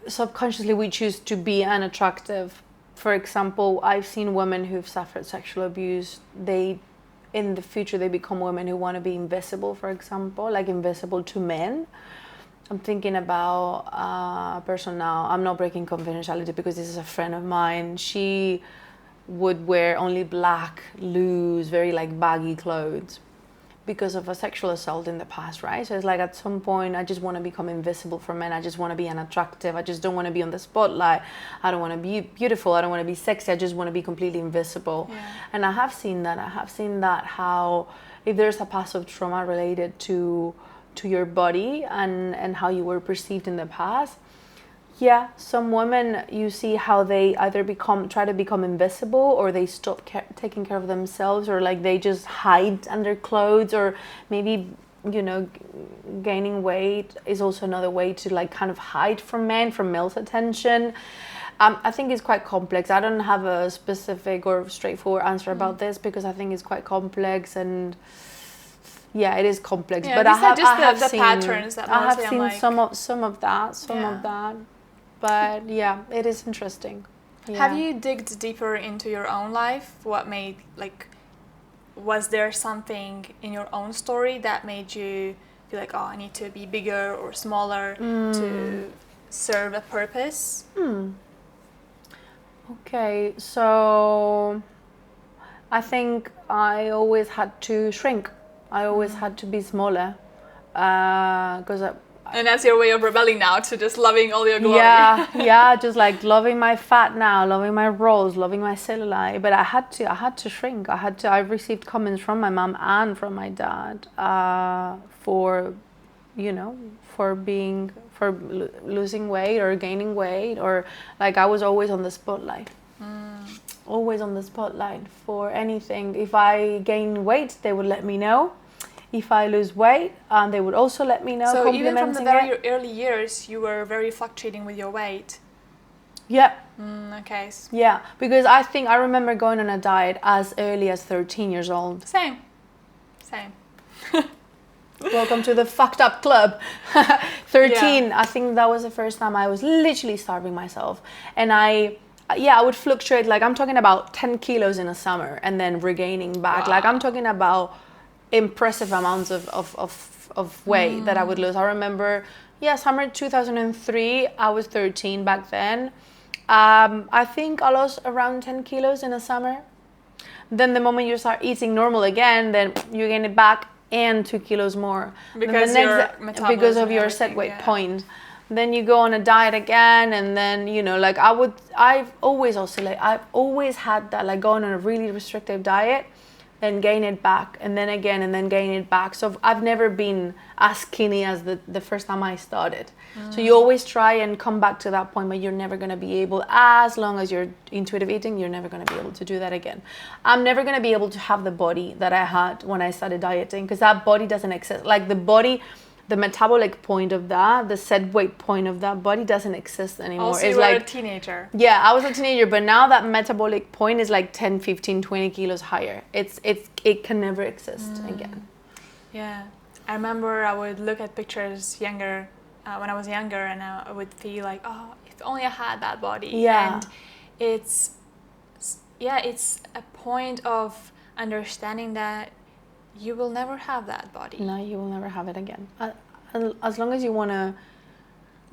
subconsciously we choose to be unattractive. For example, I've seen women who've suffered sexual abuse. In the future, they become women who want to be invisible, for example, like invisible to men. I'm thinking about a person now. I'm not breaking confidentiality because this is a friend of mine. She would wear only black, loose, very like baggy clothes because of a sexual assault in the past, right? So it's like at some point, I just want to become invisible for men. I just want to be unattractive. I just don't want to be on the spotlight. I don't want to be beautiful. I don't want to be sexy. I just want to be completely invisible. Yeah. And I have seen that. How if there's a past of trauma related to your body and how you were perceived in the past, some women, you see how they either try to become invisible, or they stop taking care of themselves, or like they just hide under clothes, or maybe, gaining weight is also another way to like kind of hide from males' attention. I think it's quite complex. I don't have a specific or straightforward answer about this, because I think it's quite complex, and it is complex. Yeah, but I have seen patterns that I have seen like some of that. But it is interesting. Yeah. Have you digged deeper into your own life? Was there something in your own story that made you feel like, oh, I need to be bigger or smaller to serve a purpose? Okay, so I think I always had to shrink. I always had to be smaller, because and that's your way of rebelling now, to just loving all your glory. Just like loving my fat now, loving my rolls, loving my cellulite. But I had to shrink. I received comments from my mom and from my dad for losing weight or gaining weight, or like I was always on the spotlight. Always on the spotlight for anything. If I gain weight, they would let me know. If I lose weight, they would also let me know. So even from the very early years, you were very fluctuating with your weight. Yeah. Okay. Yeah, because I remember going on a diet as early as 13 years old. Same. Welcome to the fucked up club. 13, I think that was the first time I was literally starving myself. And I would fluctuate, like I'm talking about 10 kilos in a summer and then regaining back. Wow. Like I'm talking about impressive amounts of weight that I would lose. I remember, summer 2003, I was 13 back then. I think I lost around 10 kilos in a summer. Then the moment you start eating normal again, then you gain it back and 2 kilos more. Because of your set weight point. Then you go on a diet again, and then, I've always oscillated. I've always had that, like going on a really restrictive diet, then gain it back, and then again, and then gain it back. So I've never been as skinny as the first time I started. So you always try and come back to that point, but you're never going to be able, as long as you're intuitive eating, you're never going to be able to do that again. I'm never going to be able to have the body that I had when I started dieting, because that body doesn't exist. Like the body, the metabolic point of that, the set weight point of that body doesn't exist anymore. Also, you were a teenager. Yeah, I was a teenager, but now that metabolic point is like 10, 15, 20 kilos higher. It can never exist again. Yeah, I remember I would look at pictures when I was younger, and I would feel like, oh, if only I had that body. Yeah. And it's a point of understanding that you will never have that body. No, you will never have it again. As long as you want to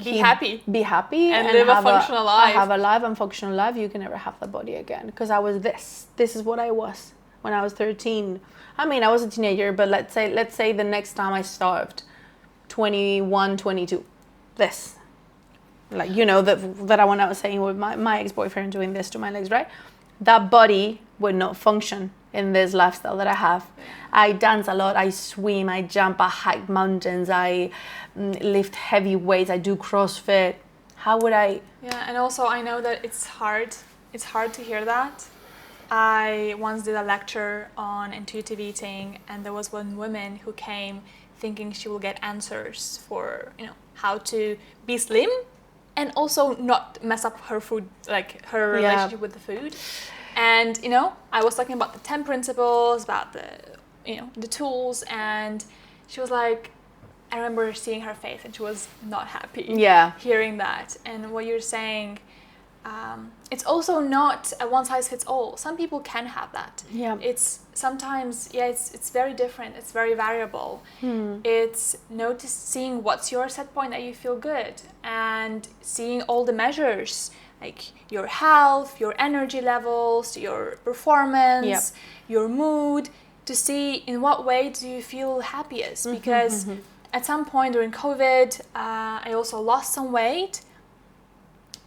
be happy and live a functional life. Have a life and functional life, you can never have the body again. Because I was this is what I was. when I was 13. I mean, I was a teenager, but let's say the next time I starved, 21, 22, this. Like, you know, that when I was saying with my ex-boyfriend doing this to my legs, right? That body would not function in this lifestyle that I have. I dance a lot, I swim, I jump, I hike mountains, I lift heavy weights, I do CrossFit. How would I? Yeah, and also I know that it's hard to hear that. I once did a lecture on intuitive eating, and there was one woman who came thinking she will get answers for, you know, how to be slim and also not mess up her food, like her relationship with the food. And, you know, I was talking about the 10 principles, about the, you know, the tools, and she was like, I remember seeing her face and she was not happy hearing that. And what you're saying, it's also not a one size fits all. Some people can have that. Yeah. It's sometimes, it's very different. It's very variable. It's seeing what's your set point that you feel good, and seeing all the measures, like your health, your energy levels, your performance, your mood, to see in what way do you feel happiest. Because at some point during COVID, I also lost some weight.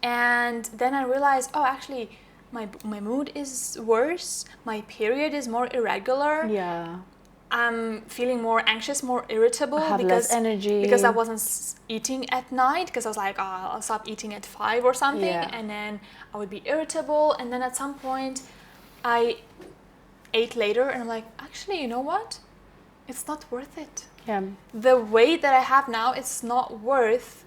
And then I realized, oh, actually, my mood is worse. My period is more irregular. Yeah. I'm feeling more anxious, more irritable. I have less energy. Because I wasn't eating at night, because I was like, oh, I'll stop eating at 5 or something. Yeah. And then I would be irritable. And then at some point, I ate later and I'm like, actually, you know what? It's not worth it. Yeah. The weight that I have now, it's not worth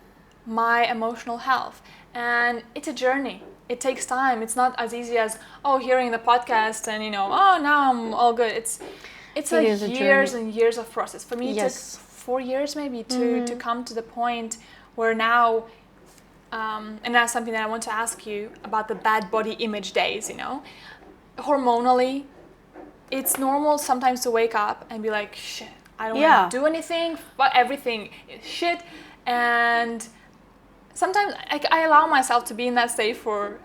my emotional health. And it's a journey. It takes time. It's not as easy as, oh, hearing the podcast and, you know, oh, now I'm all good. It's years and years of process. For me, it took 4 years maybe to come to the point where now, and that's something that I want to ask you about, the bad body image days, you know. Hormonally, it's normal sometimes to wake up and be like, shit, I don't want to do anything, but everything is shit. And sometimes I allow myself to be in that state for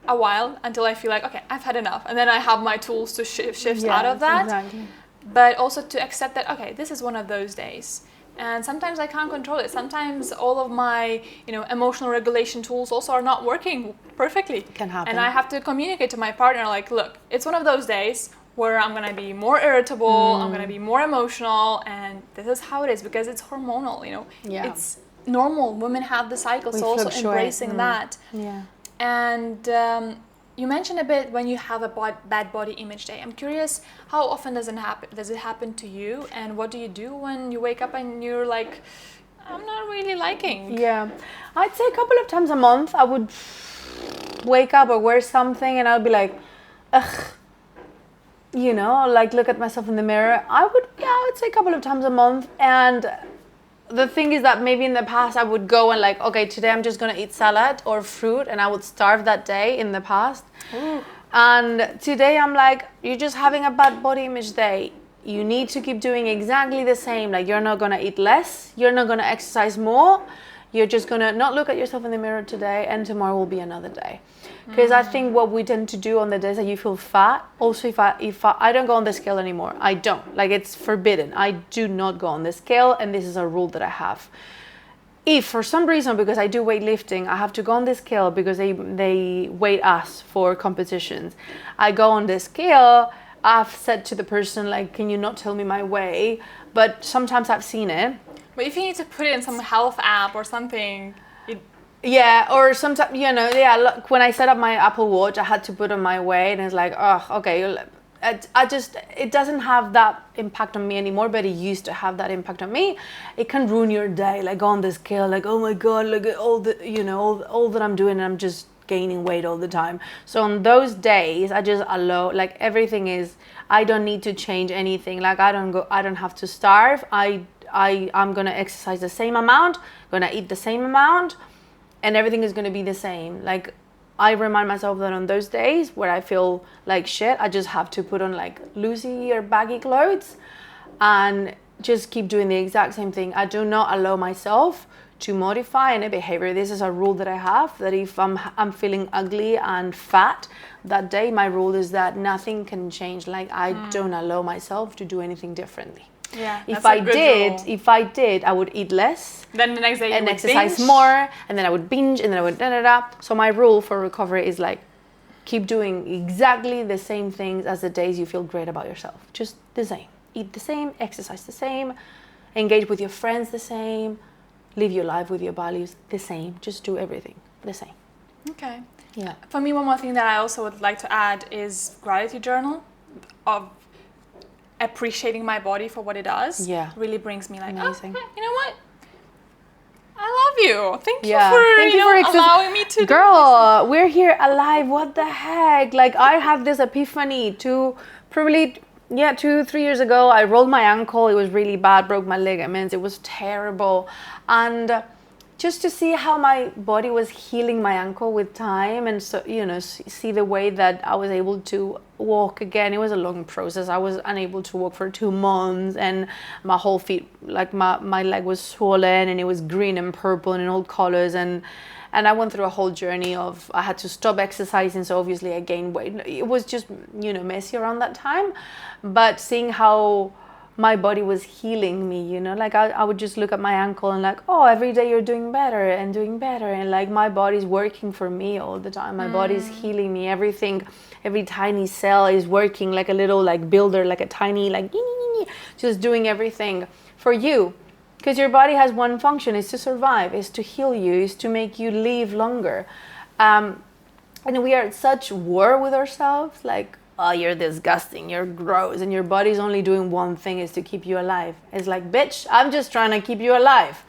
a while until I feel like, okay, I've had enough. And then I have my tools to shift out of that. Exactly. But also to accept that, okay, this is one of those days. And sometimes I can't control it. Sometimes all of my, you know, emotional regulation tools also are not working perfectly. Can happen. And I have to communicate to my partner, like, look, it's one of those days where I'm going to be more irritable, I'm going to be more emotional, and this is how it is, because it's hormonal, you know. Yeah. It's normal. Women have the cycle, so also embracing that. Yeah. And you mentioned a bit when you have a bad body image day. I'm curious, how often does it happen to you, and what do you do when you wake up and you're like, I'm not really liking? Yeah, I'd say a couple of times a month I would wake up or wear something and I'll be like, ugh, you know, like look at myself in the mirror. I would say a couple of times a month. And the thing is that maybe in the past I would go and like, okay, today I'm just going to eat salad or fruit, and I would starve that day in the past. Ooh. And today I'm like, you're just having a bad body image day. You need to keep doing exactly the same. Like, you're not going to eat less. You're not going to exercise more. You're just going to not look at yourself in the mirror today, and tomorrow will be another day. Because I think what we tend to do on the days that you feel fat, also if I don't go on the scale anymore, I don't. Like, it's forbidden. I do not go on the scale, and this is a rule that I have. If for some reason, because I do weightlifting, I have to go on the scale because they weight us for competitions, I go on the scale. I've said to the person, like, can you not tell me my weight? But sometimes I've seen it. But if you need to put it in some health app or something... Yeah, or sometimes, you know, look, when I set up my Apple Watch, I had to put on my weight, and it's like, oh, okay, it doesn't have that impact on me anymore, but it used to have that impact on me. It can ruin your day, like on the scale, like, oh my God, look at all the, you know, all that I'm doing, and I'm just gaining weight all the time. So on those days, I just allow, like, everything is, I don't need to change anything. Like, I don't have to starve. I'm gonna exercise the same amount, gonna eat the same amount, and everything is going to be the same. Like, I remind myself that on those days where I feel like shit, I just have to put on like loosey or baggy clothes and just keep doing the exact same thing. I do not allow myself to modify any behavior. This is a rule that I have, that if I'm feeling ugly and fat that day, my rule is that nothing can change. Like, I don't allow myself to do anything differently. Yeah, if I did, I would eat less. Then the next day and exercise more, and then I would binge, and then I would So my rule for recovery is like, keep doing exactly the same things as the days you feel great about yourself. Just the same. Eat the same, exercise the same, engage with your friends the same, live your life with your values the same. Just do everything the same. Okay. Yeah. For me, one more thing that I also would like to add is gratitude journal of appreciating my body for what it does. Yeah. Really brings me like, amazing. Oh, you know what? I love you. Thank you for allowing me to Girl, we're here alive. What the heck? Like, I had this epiphany 2-3 years ago. I rolled my ankle. It was really bad, broke my ligaments. It was terrible. And just to see how my body was healing my ankle with time, and so, see the way that I was able to walk again. It was a long process. I was unable to walk for 2 months, and my whole feet, like my leg was swollen, and it was green and purple and in all colors, and I went through a whole journey of, I had to stop exercising, so obviously I gained weight. It was just, messy around that time. But seeing how my body was healing me, like I would just look at my ankle and like, oh, every day you're doing better, and like my body's working for me all the time. My body's healing me. Everything, every tiny cell is working like a little like builder, like a tiny like just doing everything for you. Because your body has one function, is to survive, is to heal you, is to make you live longer. And we are at such war with ourselves, like, oh, you're disgusting, you're gross, and your body's only doing one thing, is to keep you alive. It's like, bitch, I'm just trying to keep you alive.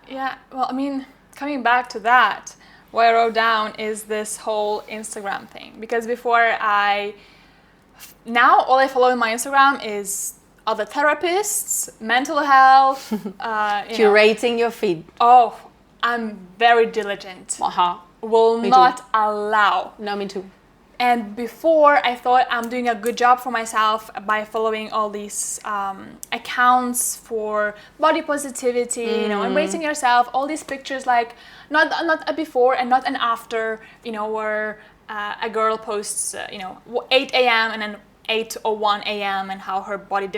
Yeah, well, I mean, coming back to that, what I wrote down is this whole Instagram thing. Because now all I follow in my Instagram is other therapists, mental health. Curating your feed. Oh, I'm very diligent. Will not allow. No, me too. And before, I thought I'm doing a good job for myself by following all these accounts for body positivity, embracing yourself, all these pictures, like not a before and not an after, where a girl posts, 8 a.m. and then 8:01 a.m. and how her body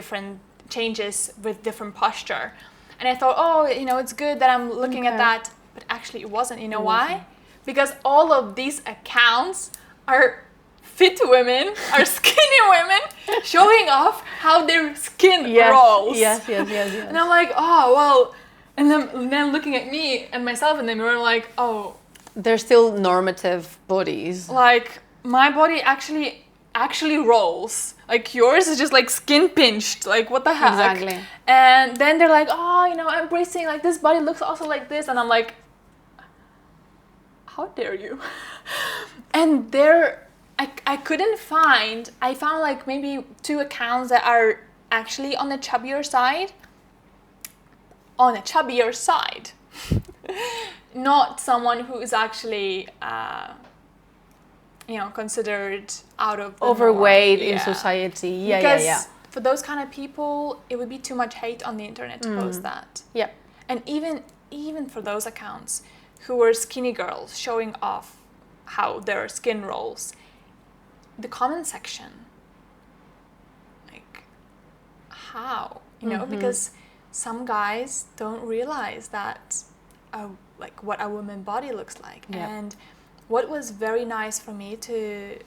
changes with different posture. And I thought, oh, it's good that I'm looking at that. But actually it wasn't. You know why? Because all of these accounts are fit women, are skinny women showing off how their skin rolls. Yes. And I'm like, oh, well, and then looking at me and myself in the mirror, like, oh. They're still normative bodies. Like, my body actually rolls. Like, yours is just like skin pinched. Like, what the heck? Exactly. And then they're like, oh, embracing, like, this body looks also like this. And I'm like, how dare you? And I couldn't find, I found like maybe 2 accounts that are actually on the chubbier side. Not someone who is actually, considered out of the overweight norm. in society. Because for those kind of people, it would be too much hate on the internet to post that. Yeah. And even for those accounts who were skinny girls showing off how their skin rolls, the comment section, like, how? Because some guys don't realize that, like, what a woman's body looks like. Yeah. And what was very nice for me to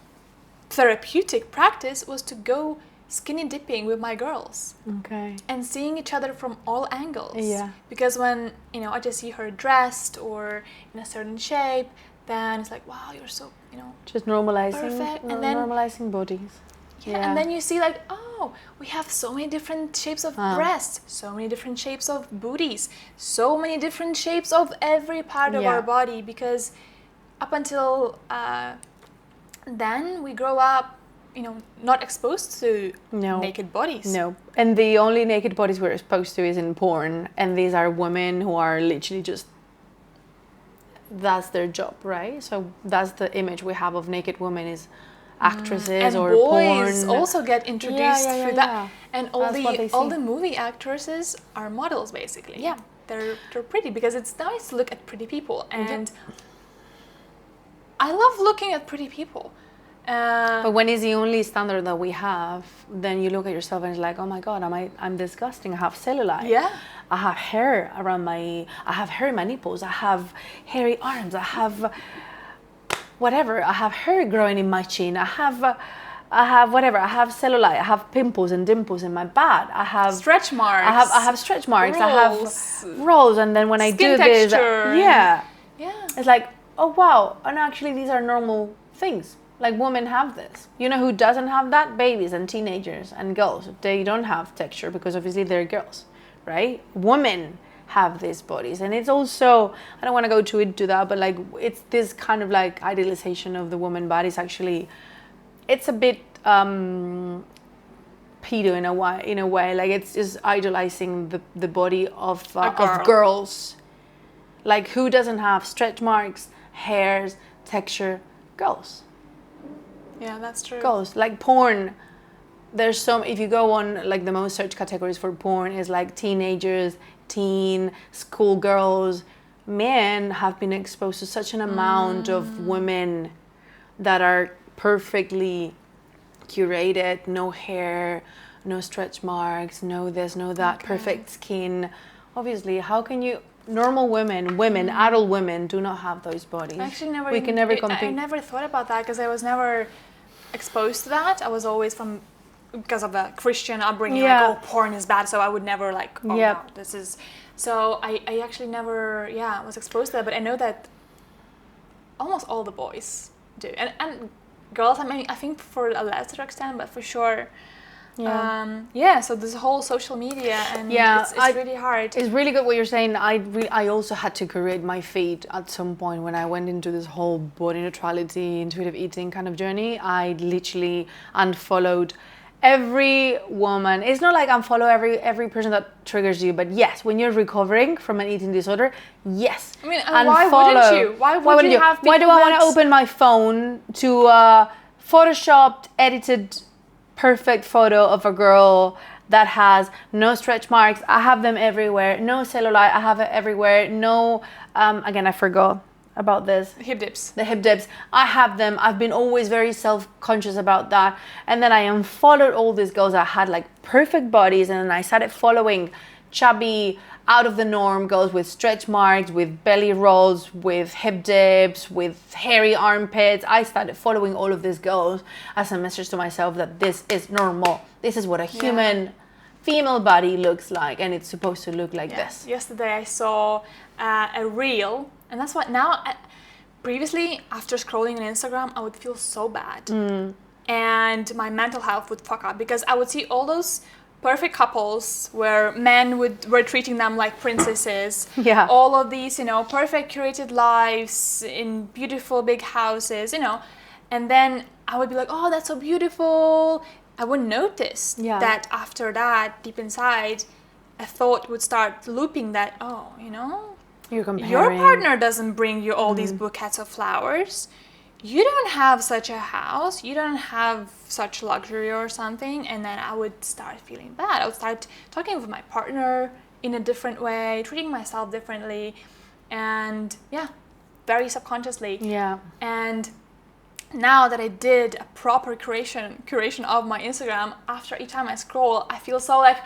therapeutic practice was to go skinny dipping with my girls. Okay. And seeing each other from all angles. Yeah. Because when, I just see her dressed or in a certain shape, then it's like, wow, you're so, just normalizing. Perfect. And then normalizing bodies. Yeah. And then you see like, oh, we have so many different shapes of breasts, so many different shapes of booties, so many different shapes of every part of our body, because up until then we grow up, not exposed to naked bodies. No. And the only naked bodies we're exposed to is in porn. And these are women who are literally just, that's their job, right? So that's the image we have of naked women, is actresses or porn. And boys also get introduced through that. And all the movie actresses are models, basically. Yeah. they're pretty, because it's nice to look at pretty people, and I love looking at pretty people. But when it's the only standard that we have, then you look at yourself and it's like, oh my God, I'm disgusting. I have cellulite. Yeah. I have hair I have hair in my nipples. I have hairy arms. I have whatever. I have hair growing in my chin. I have whatever. I have cellulite. I have pimples and dimples in my butt. I have stretch marks. I have stretch marks. Rolls. I have rolls. And then when I Skin do this, texture. yeah, Yeah. it's like, oh wow. And actually, these are normal things. Like, women have this. You know who doesn't have that? Babies and teenagers and girls. They don't have texture because obviously they're girls, right? Women have these bodies, and it's also, I don't want to go too into that, but like, it's this kind of like idealization of the woman body. It's actually, it's a bit pedo in a way. Like, it's just idolizing the body of girls. Like, who doesn't have stretch marks, hairs, texture? Girls. Yeah, that's true. Girls. Like, porn, there's some, if you go on, like, the most search categories for porn is like teenagers, schoolgirls. Men have been exposed to such an amount of women that are perfectly curated, no hair, no stretch marks, no this, no that, perfect skin. Obviously, how can you, normal women, adult women do not have those bodies. Actually, we can never compete. I never thought about that, because I was never exposed to that. I was always because of a Christian upbringing, like, oh, porn is bad, so I would never like, oh no, this is, so I actually never, was exposed to that, but I know that almost all the boys do, and girls, I mean, I think for a lesser extent, but for sure. So this whole social media, and it's really hard. It's really good what you're saying. I also had to create my feed at some point when I went into this whole body neutrality, intuitive eating kind of journey. I literally unfollowed every woman. It's not like unfollow every person that triggers you, but yes, when you're recovering from an eating disorder, yes. I mean, and why wouldn't you? Why would you have people? Why do I want to open my phone to photoshopped, edited, perfect photo of a girl that has no stretch marks? I have them everywhere. No cellulite, I have it everywhere. No, again, I forgot about this. Hip dips. The hip dips, I have them. I've been always very self-conscious about that. And then I unfollowed all these girls that had like perfect bodies, and then I started following chubby, out of the norm girls with stretch marks, with belly rolls, with hip dips, with hairy armpits. I started following all of these girls as a message to myself that this is normal. This is what a human female body looks like, and it's supposed to look like this. Yesterday I saw a reel, and that's what now, previously after scrolling on Instagram, I would feel so bad. And my mental health would fuck up, because I would see all those perfect couples where men were treating them like princesses. Yeah. All of these, perfect curated lives in beautiful big houses, and then I would be like, oh, that's so beautiful. I wouldn't notice that after that, deep inside, a thought would start looping that, oh, You're comparing. Your partner doesn't bring you all these bouquets of flowers. You don't have such a house, you don't have such luxury or something. And then I would start feeling bad. I would start talking with my partner in a different way, treating myself differently, and very subconsciously. Yeah. And now that I did a proper curation of my Instagram, after each time I scroll, I feel so like,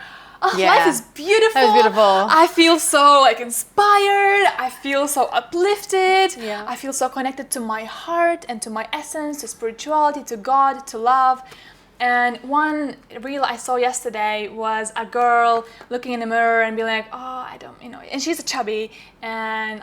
life is beautiful. That was beautiful. I feel so inspired. I feel so uplifted. Yeah. I feel so connected to my heart and to my essence, to spirituality, to God, to love. And one reel I saw yesterday was a girl looking in the mirror and being like, oh, I don't, and she's a chubby, and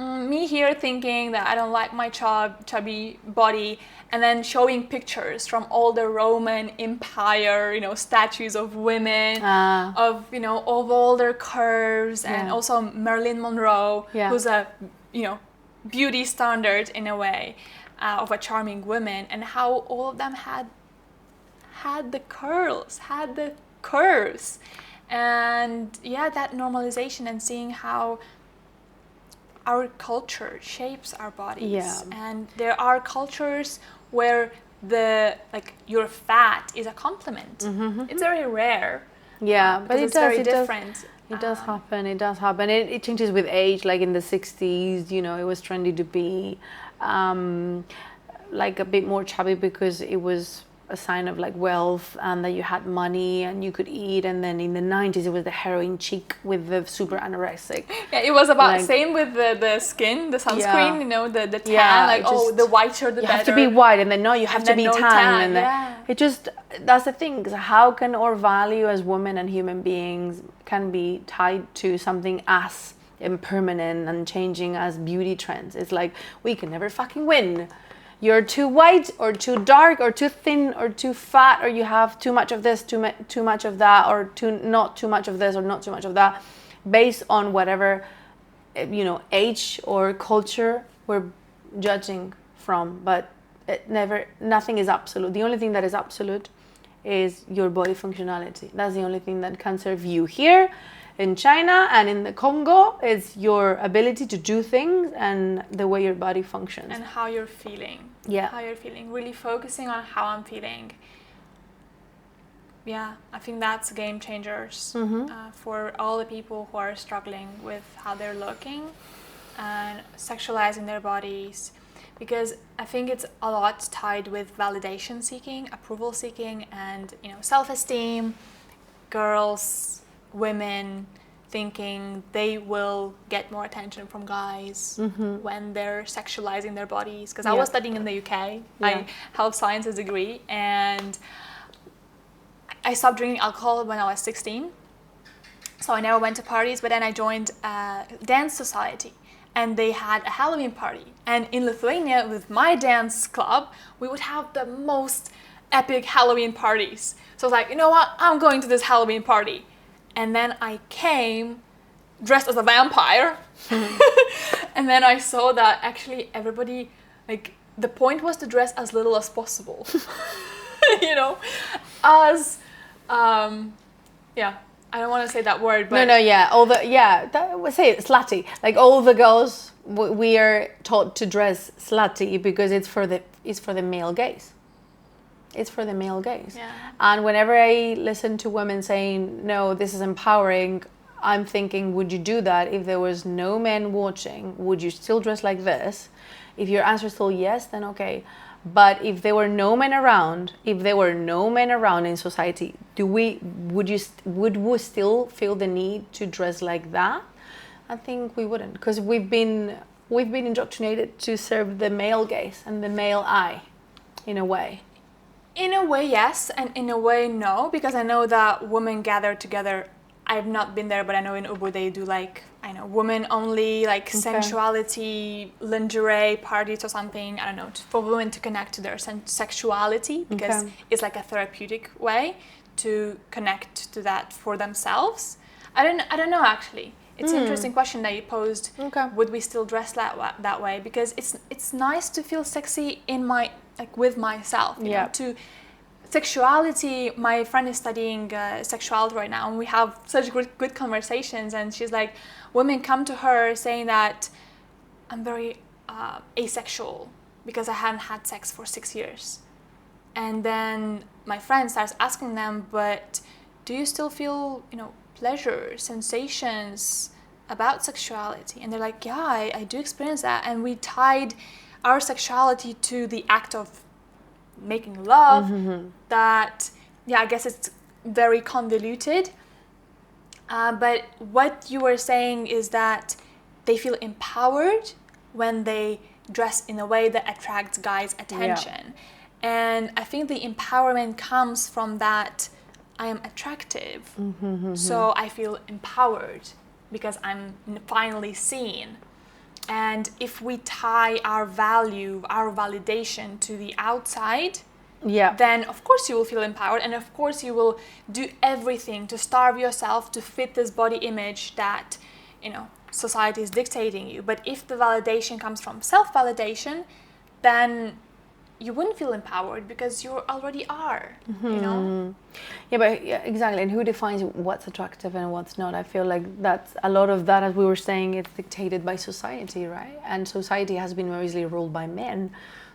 me here thinking that I don't like my chubby body, and then showing pictures from all the Roman Empire, statues of women, of all their curves, and also Marilyn Monroe, who's a, beauty standard in a way, of a charming woman, and how all of them had the curls, had the curves, and that normalization, and seeing how our culture shapes our bodies. And there are cultures where your fat is a compliment. It's very rare. But it's very different. It does happen. It does happen. It changes with age. Like in the 60s, you know, it was trendy to be like a bit more chubby because it was a sign of like wealth and that you had money and you could eat. And then in the 90s, it was the heroin chic with the super anorexic. Yeah, it was about same with the skin, the sunscreen, you know, the tan, like, the whiter the better. You have to be white, and then no, you have to be no tan. And it just, that's the thing. How can our value as women and human beings can be tied to something as impermanent and changing as beauty trends? It's like, we can never fucking win. You're too white or too dark or too thin or too fat, or you have too much of this, too much of that, or not too much of this or not too much of that, based on whatever, you know, age or culture we're judging from. But nothing is absolute. The only thing that is absolute is your body functionality. That's the only thing that can serve you here in China and in the Congo. Is your ability to do things and the way your body functions. And how you're feeling. Yeah. How you're feeling. Really focusing on how I'm feeling. Yeah, I think that's game changers for all the people who are struggling with how they're looking and sexualizing their bodies. Because I think it's a lot tied with validation seeking, approval seeking, and, you know, self-esteem. Girls, women thinking they will get more attention from guys when they're sexualizing their bodies. Because I was studying in the UK. I have sciences degree, and I stopped drinking alcohol when I was 16. So I never went to parties, but then I joined a dance society, and they had a Halloween party. And in Lithuania, with my dance club, we would have the most epic Halloween parties. So I was like, you know what? I'm going to this Halloween party. And then I came dressed as a vampire. And then I saw that actually everybody, like, the point was to dress as little as possible. You know, as, I don't want to say that word, but... say it, slutty. Like, all the girls, we are taught to dress slutty because it's for the male gaze. It's for the male gaze. Yeah. And whenever I listen to women saying, no, this is empowering, I'm thinking, would you do that if there was no men watching? Would you still dress like this? If your answer is still yes, then okay. But if there were no men around, in society, would we still feel the need to dress like that? I think we wouldn't, because we've been indoctrinated to serve the male gaze and the male eye, in a way. In a way, yes, and in a way, no, because I know that women gather together. I've not been there, but I know in Ubud they do, like, I know, women only, like, sensuality, lingerie parties or something. I don't know, for women to connect to their sexuality, because it's like a therapeutic way to connect to that for themselves. I don't know, actually. It's an interesting question that you posed. Would we still dress that way? Because it's nice to feel sexy with myself. You know, to sexuality. My friend is studying sexuality right now, and we have such good conversations. And she's like, women come to her saying that I'm very asexual because I haven't had sex for 6 years. And then my friend starts asking them, but do you still feel, you know, pleasure, sensations about sexuality? And they're like, yeah, I do experience that. And we tied our sexuality to the act of making love. That, I guess it's very convoluted. But what you were saying is that they feel empowered when they dress in a way that attracts guys' attention. And I think the empowerment comes from that I am attractive. So I feel empowered because I'm finally seen. And if we tie our value, our validation to the outside, then of course you will feel empowered, and of course you will do everything to starve yourself to fit this body image that, you know, society is dictating you. But if the validation comes from self-validation, then you wouldn't feel empowered because you already are, you know? Exactly. And who defines what's attractive and what's not? I feel like that's a lot of that, as we were saying, it's dictated by society, right? And society has been very easily ruled by men.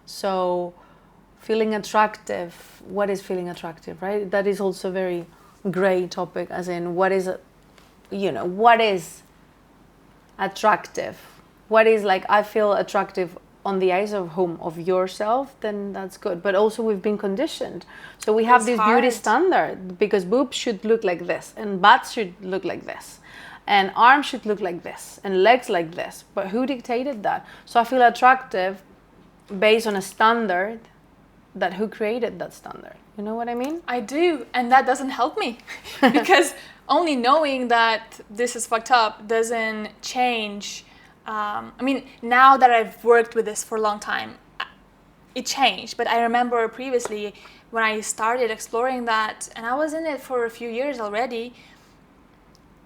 So feeling attractive, what is feeling attractive, right? That is also a very gray topic, as in what is what is attractive, what is like, I feel attractive on the eyes of whom, of yourself, then that's good. But also we've been conditioned, so we have this beauty standard, because boobs should look like this, and butts should look like this, and arms should look like this, and legs like this. But who dictated that? So I feel attractive based on a standard, that who created that standard? You know what I mean? I do, and that doesn't help me because only knowing that this is fucked up doesn't change. Now that I've worked with this for a long time, it changed. But I remember previously when I started exploring that, and I was in it for a few years already,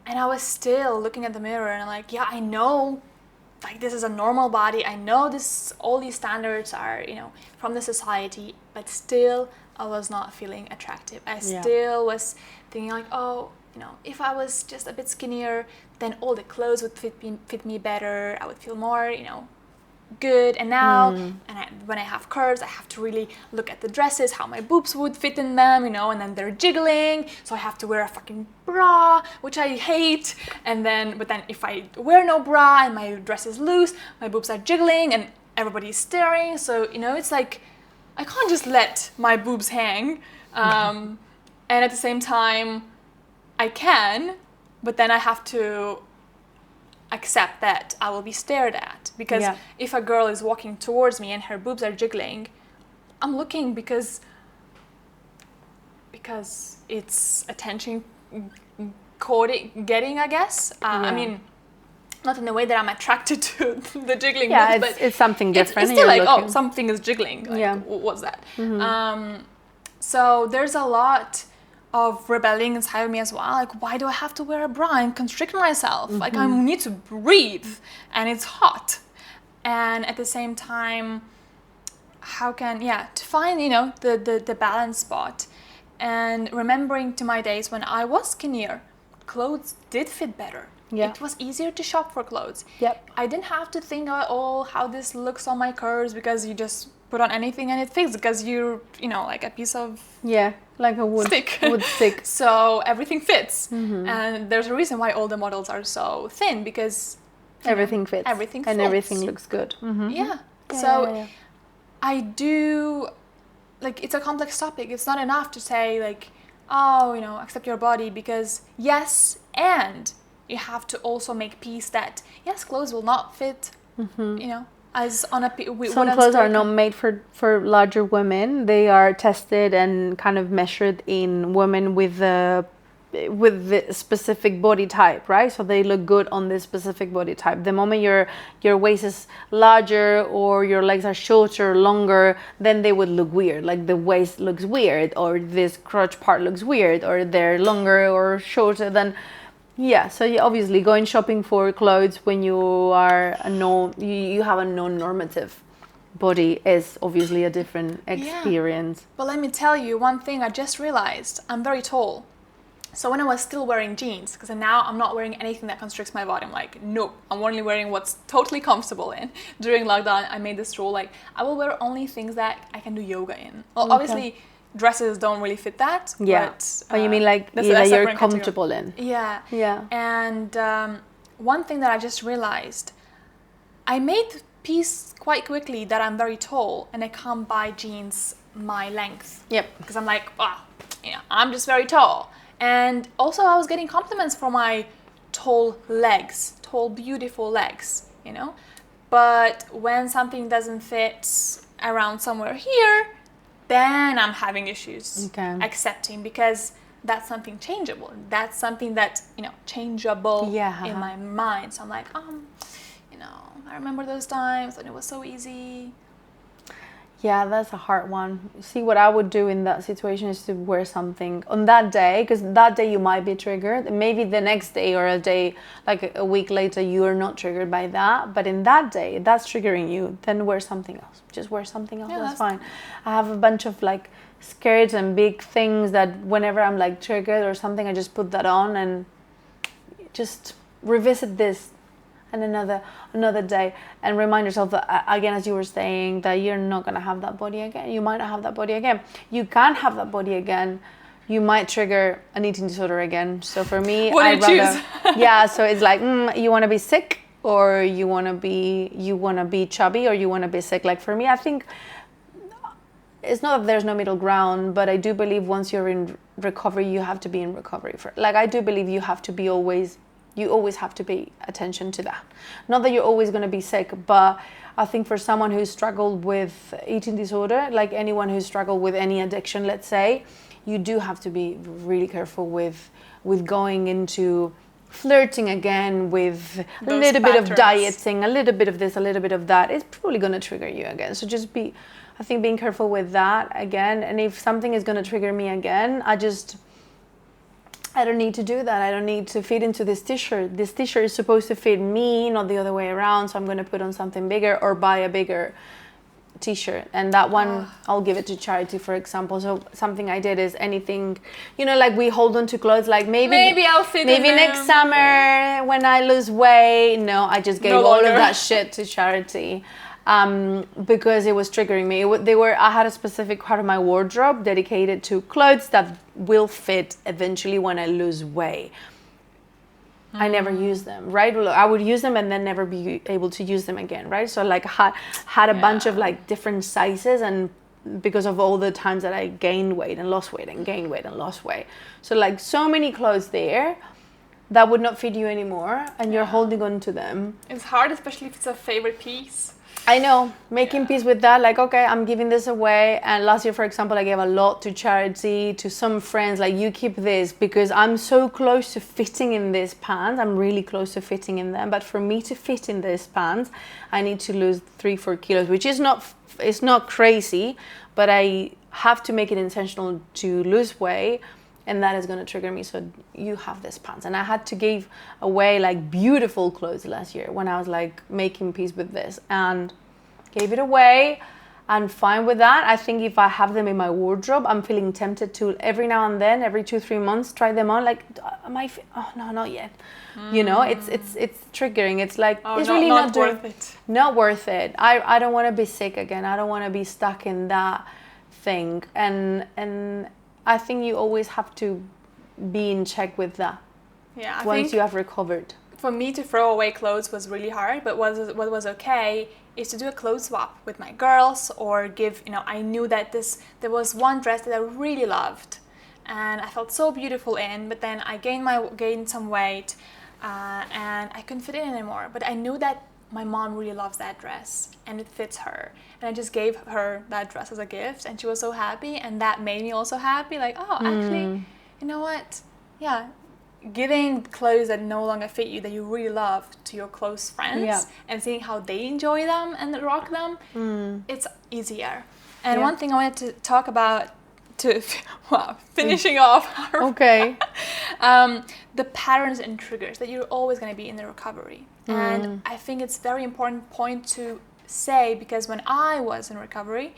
and I was still looking at the mirror and I'm like, yeah, I know, like, this is a normal body. I know this, all these standards are, from the society, but still I was not feeling attractive. I still was thinking like, oh, if I was just a bit skinnier, then all the clothes would fit me better. I would feel more, good. And now, when I have curves, I have to really look at the dresses, how my boobs would fit in them, and then they're jiggling. So I have to wear a fucking bra, which I hate. But then if I wear no bra and my dress is loose, my boobs are jiggling and everybody's staring. So, it's like, I can't just let my boobs hang. And at the same time, I can, but then I have to accept that I will be stared at. Because if a girl is walking towards me and her boobs are jiggling, I'm looking because it's attention getting, I guess. Not in the way that I'm attracted to the jiggling boobs, but it's something different. It's still like, oh, something is jiggling. Like, what's that? Mm-hmm. So there's a lot of rebelling inside of me as well. Like, why do I have to wear a bra and constrict myself? Mm-hmm. Like, I need to breathe and it's hot. And at the same time, to find, the balance spot, and remembering to my days when I was skinnier, clothes did fit better. Yeah. It was easier to shop for clothes. Yep. I didn't have to think about how this looks on my curves, because you just put on anything and it fits, because you're, like a piece of like a wood stick. So everything fits. Mm-hmm. And there's a reason why all the models are so thin, because everything fits. Everything and fits. Everything looks good. Mm-hmm. Yeah. So I do, like, it's a complex topic. It's not enough to say like, oh, accept your body, because yes, and you have to also make peace that yes, clothes will not fit, as on a some clothes are not made for larger women. They are tested and kind of measured in women with the specific body type, right? So they look good on this specific body type. The moment your waist is larger or your legs are shorter, longer, then they would look weird. Like the waist looks weird, or this crotch part looks weird, or they're longer or shorter than. Yeah, so you obviously going shopping for clothes when you are you have a non-normative body is obviously a different experience. Yeah. But let me tell you one thing I just realized. I'm very tall. So when I was still wearing jeans, because now I'm not wearing anything that constricts my body, I'm like, no, I'm only wearing what's totally comfortable in. During lockdown, I made this rule, like, I will wear only things that I can do yoga in. Well, obviously, dresses don't really fit that. Yeah. But you mean like that you're comfortable in. Yeah. Yeah. And one thing that I just realized, I made peace quite quickly that I'm very tall and I can't buy jeans my length. Yep. Because I'm like, I'm just very tall. And also I was getting compliments for my tall legs, tall, beautiful legs, But when something doesn't fit around somewhere here, then I'm having issues accepting, because that's something changeable. That's something that, changeable in my mind. So I'm like, I remember those times and it was so easy. Yeah, that's a hard one. See, what I would do in that situation is to wear something on that day, because that day you might be triggered. Maybe the next day or a day, like a week later, you are not triggered by that. But in that day, that's triggering you, then wear something else. Just wear something else, that's fine. I have a bunch of like skirts and big things that whenever I'm like triggered or something, I just put that on and just revisit this and another day, and remind yourself that, again, as you were saying, that you're not going to have that body again. You might not have that body again. You can have that body again. you might trigger an eating disorder again. So for me, What do you choose? Yeah, so it's like, you want to be sick, or you want to be chubby, or you want to be sick. Like for me, I think it's not that there's no middle ground, but I do believe once you're in recovery, you have to be in recovery for. Like I do believe you always have to pay attention to that. Not that you're always going to be sick, but I think for someone who's struggled with eating disorder, like anyone who's struggled with any addiction, let's say, you do have to be really careful with going into flirting again with a little bit of dieting, a little bit of this, a little bit of that. It's probably going to trigger you again. So just I think being careful with that again. And if something is going to trigger me again, I don't need to do that. I don't need to fit into this t-shirt. This t-shirt is supposed to fit me, not the other way around. So I'm going to put on something bigger or buy a bigger t-shirt. And that one, I'll give it to charity, for example. So something I did is anything, like we hold on to clothes, like maybe I'll fit maybe in next summer when I lose weight. No, I just gave all of that shit to charity. Because it was triggering me. I had a specific part of my wardrobe dedicated to clothes that will fit eventually when I lose weight. I never use them, right? I would use them and then never be able to use them again, right? So like had a bunch of like different sizes, and because of all the times that I gained weight and lost weight and gained weight and lost weight. So like so many clothes there that would not fit you anymore, and you're holding on to them. It's hard, especially if it's a favorite piece. I know, making peace with that, like, okay, I'm giving this away. And last year, for example, I gave a lot to charity, to some friends, like, you keep this because I'm so close to fitting in these pants. I'm really close to fitting in them. But for me to fit in these pants, I need to lose 3-4 kilos, which is it's not crazy, but I have to make it intentional to lose weight. And that is going to trigger me. So you have this pants. And I had to give away like beautiful clothes last year when I was like making peace with this, and gave it away, and fine with that. I think if I have them in my wardrobe, I'm feeling tempted to every now and then, every 2-3 months, try them on. Like, oh no, not yet. It's triggering. It's like, it's really not worth it. Not worth it. I don't want to be sick again. I don't want to be stuck in that thing. And I think you always have to be in check with that. Yeah, once you have recovered. For me to throw away clothes was really hard, but what was okay is to do a clothes swap with my girls, or give, I knew that there was one dress that I really loved and I felt so beautiful in, but then I gained some weight and I couldn't fit in anymore. But I knew that my mom really loves that dress and it fits her, and I just gave her that dress as a gift, and she was so happy, and that made me also happy. Like, actually, you know what? Yeah, giving clothes that no longer fit you, that you really love, to your close friends, and seeing how they enjoy them and rock them, it's easier. And one thing I wanted to talk about, finishing off the patterns and triggers that you're always going to be in the recovery. And I think it's very important point to say, because when I was in recovery,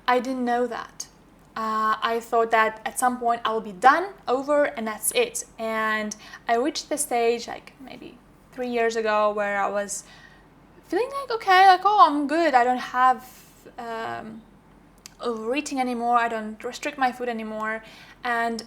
I didn't know that. I thought that at some point I'll be done, over, and that's it. And I reached the stage like maybe 3 years ago where I was feeling like, okay, like, I'm good. I don't have overeating anymore. I don't restrict my food anymore. And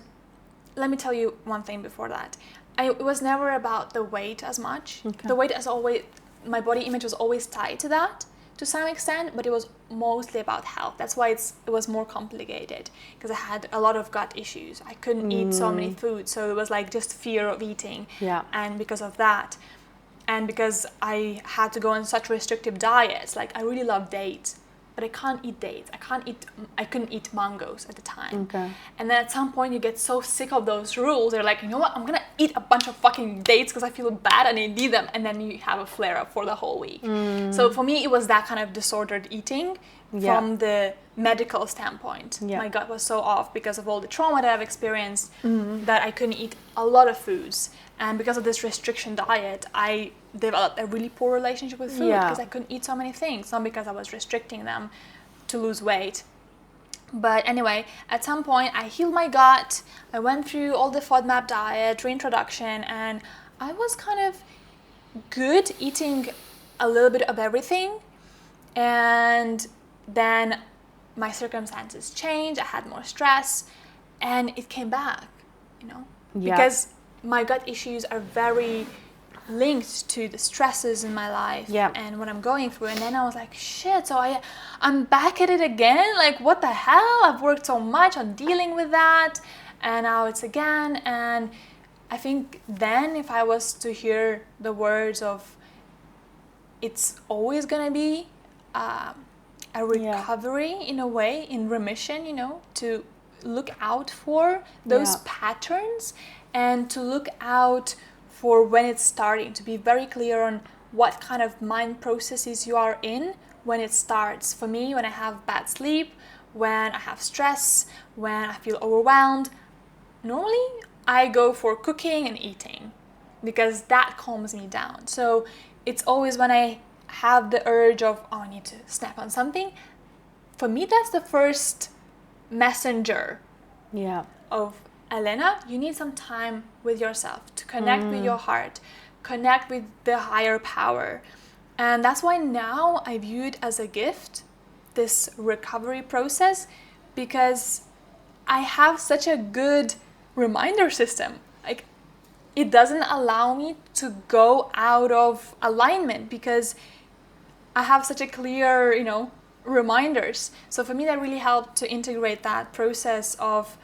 let me tell you one thing before that. It was never about the weight as much. The weight as always, my body image was always tied to that to some extent, but it was mostly about health. That's why it was more complicated, because I had a lot of gut issues. I couldn't eat so many foods, so it was like just fear of eating. And because of that, and because I had to go on such restrictive diets, like I really love dates, but I can't eat dates. I couldn't eat mangoes at the time. And then at some point you get so sick of those rules, you're like, you know what, I'm gonna eat a bunch of fucking dates because I feel bad and I need them, and then you have a flare up for the whole week. So for me, it was that kind of disordered eating from the medical standpoint. My gut was so off because of all the trauma that I've experienced, that I couldn't eat a lot of foods. And because of this restriction diet, I developed a really poor relationship with food, because I couldn't eat so many things, not because I was restricting them to lose weight. But anyway, at some point I healed my gut. I went through all the FODMAP diet, reintroduction, and I was kind of good eating a little bit of everything. And then my circumstances changed. I had more stress, and it came back, Yeah. because my gut issues are very linked to the stresses in my life and what I'm going through. And then I was like, shit, so I'm back at it again. Like, what the hell? I've worked so much on dealing with that, and now it's again. And I think then if I was to hear the words of it's always gonna be a recovery in a way, in remission, to look out for those patterns and to look out for when it's starting, to be very clear on what kind of mind processes you are in when it starts. For me, when I have bad sleep, when I have stress, when I feel overwhelmed, normally I go for cooking and eating because that calms me down. So it's always when I have the urge of, I need to snap on something. For me, that's the first messenger of, Elena, you need some time with yourself to connect with your heart, connect with the higher power. And that's why now I view it as a gift, this recovery process, because I have such a good reminder system. Like, it doesn't allow me to go out of alignment because I have such a clear, reminders. So for me, that really helped to integrate that process of,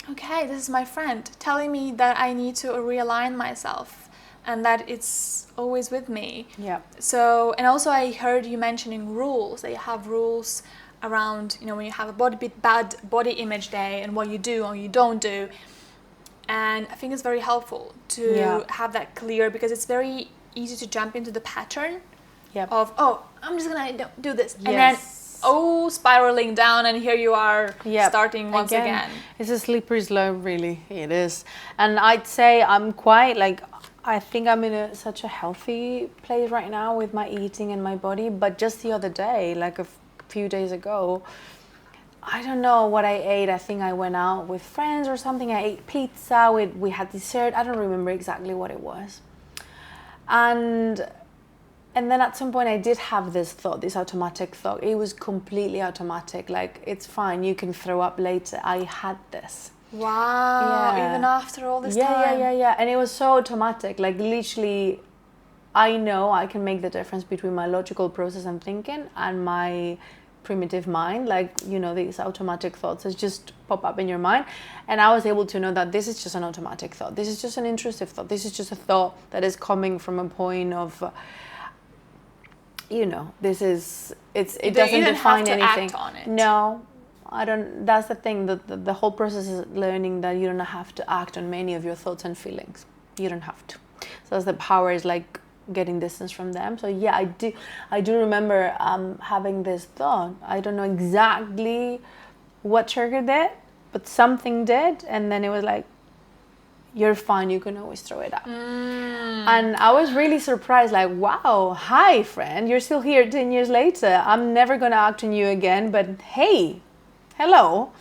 okay, this is my friend telling me that I need to realign myself and that it's always with me. Yeah. So, and also I heard you mentioning rules. That you have rules around, when you have a bad body image day and what you do and you don't do. And I think it's very helpful to have that clear, because it's very easy to jump into the pattern of, I'm just going to do this. And then spiraling down, and here you are starting once again. It's a slippery slope, really. It is. And I'd say I'm quite I think I'm in such a healthy place right now with my eating and my body. But just the other day, like a few days ago, I don't know what I ate. I think I went out with friends or something. I ate pizza. We had dessert. I don't remember exactly what it was. And then at some point I did have this thought, this automatic thought. It was completely automatic. Like, it's fine, you can throw up later. I had this. Wow, even after all this time. Yeah. And it was so automatic. Like, literally, I know I can make the difference between my logical process and thinking and my primitive mind. Like, these automatic thoughts that just pop up in your mind. And I was able to know that this is just an automatic thought. This is just an intrusive thought. This is just a thought that is coming from a point of... it doesn't define anything. Act on it. No, I don't. That's the thing. The whole process is learning that you don't have to act on many of your thoughts and feelings. You don't have to. So that's the power, is like getting distance from them. So yeah, I do remember having this thought. I don't know exactly what triggered it, but something did, and then it was like, you're fine, you can always throw it out. And I was really surprised, like, wow, hi friend, you're still here 10 years later. I'm never gonna act on you again, but hey, hello.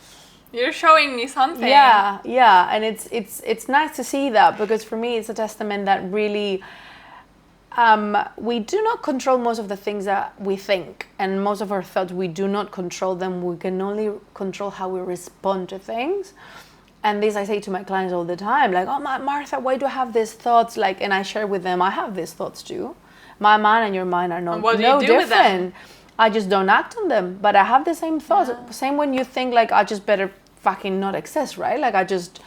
You're showing me something. Yeah, and it's nice to see that, because for me it's a testament that really we do not control most of the things that we think, and most of our thoughts, we do not control them. We can only control how we respond to things. And this I say to my clients all the time, like, oh, Martha, why do I have these thoughts? Like, and I share with them, I have these thoughts too. My mind and your mind are no different. I just don't act on them, but I have the same thoughts. Same when you think, like, I just better fucking not exist, right? Like, I just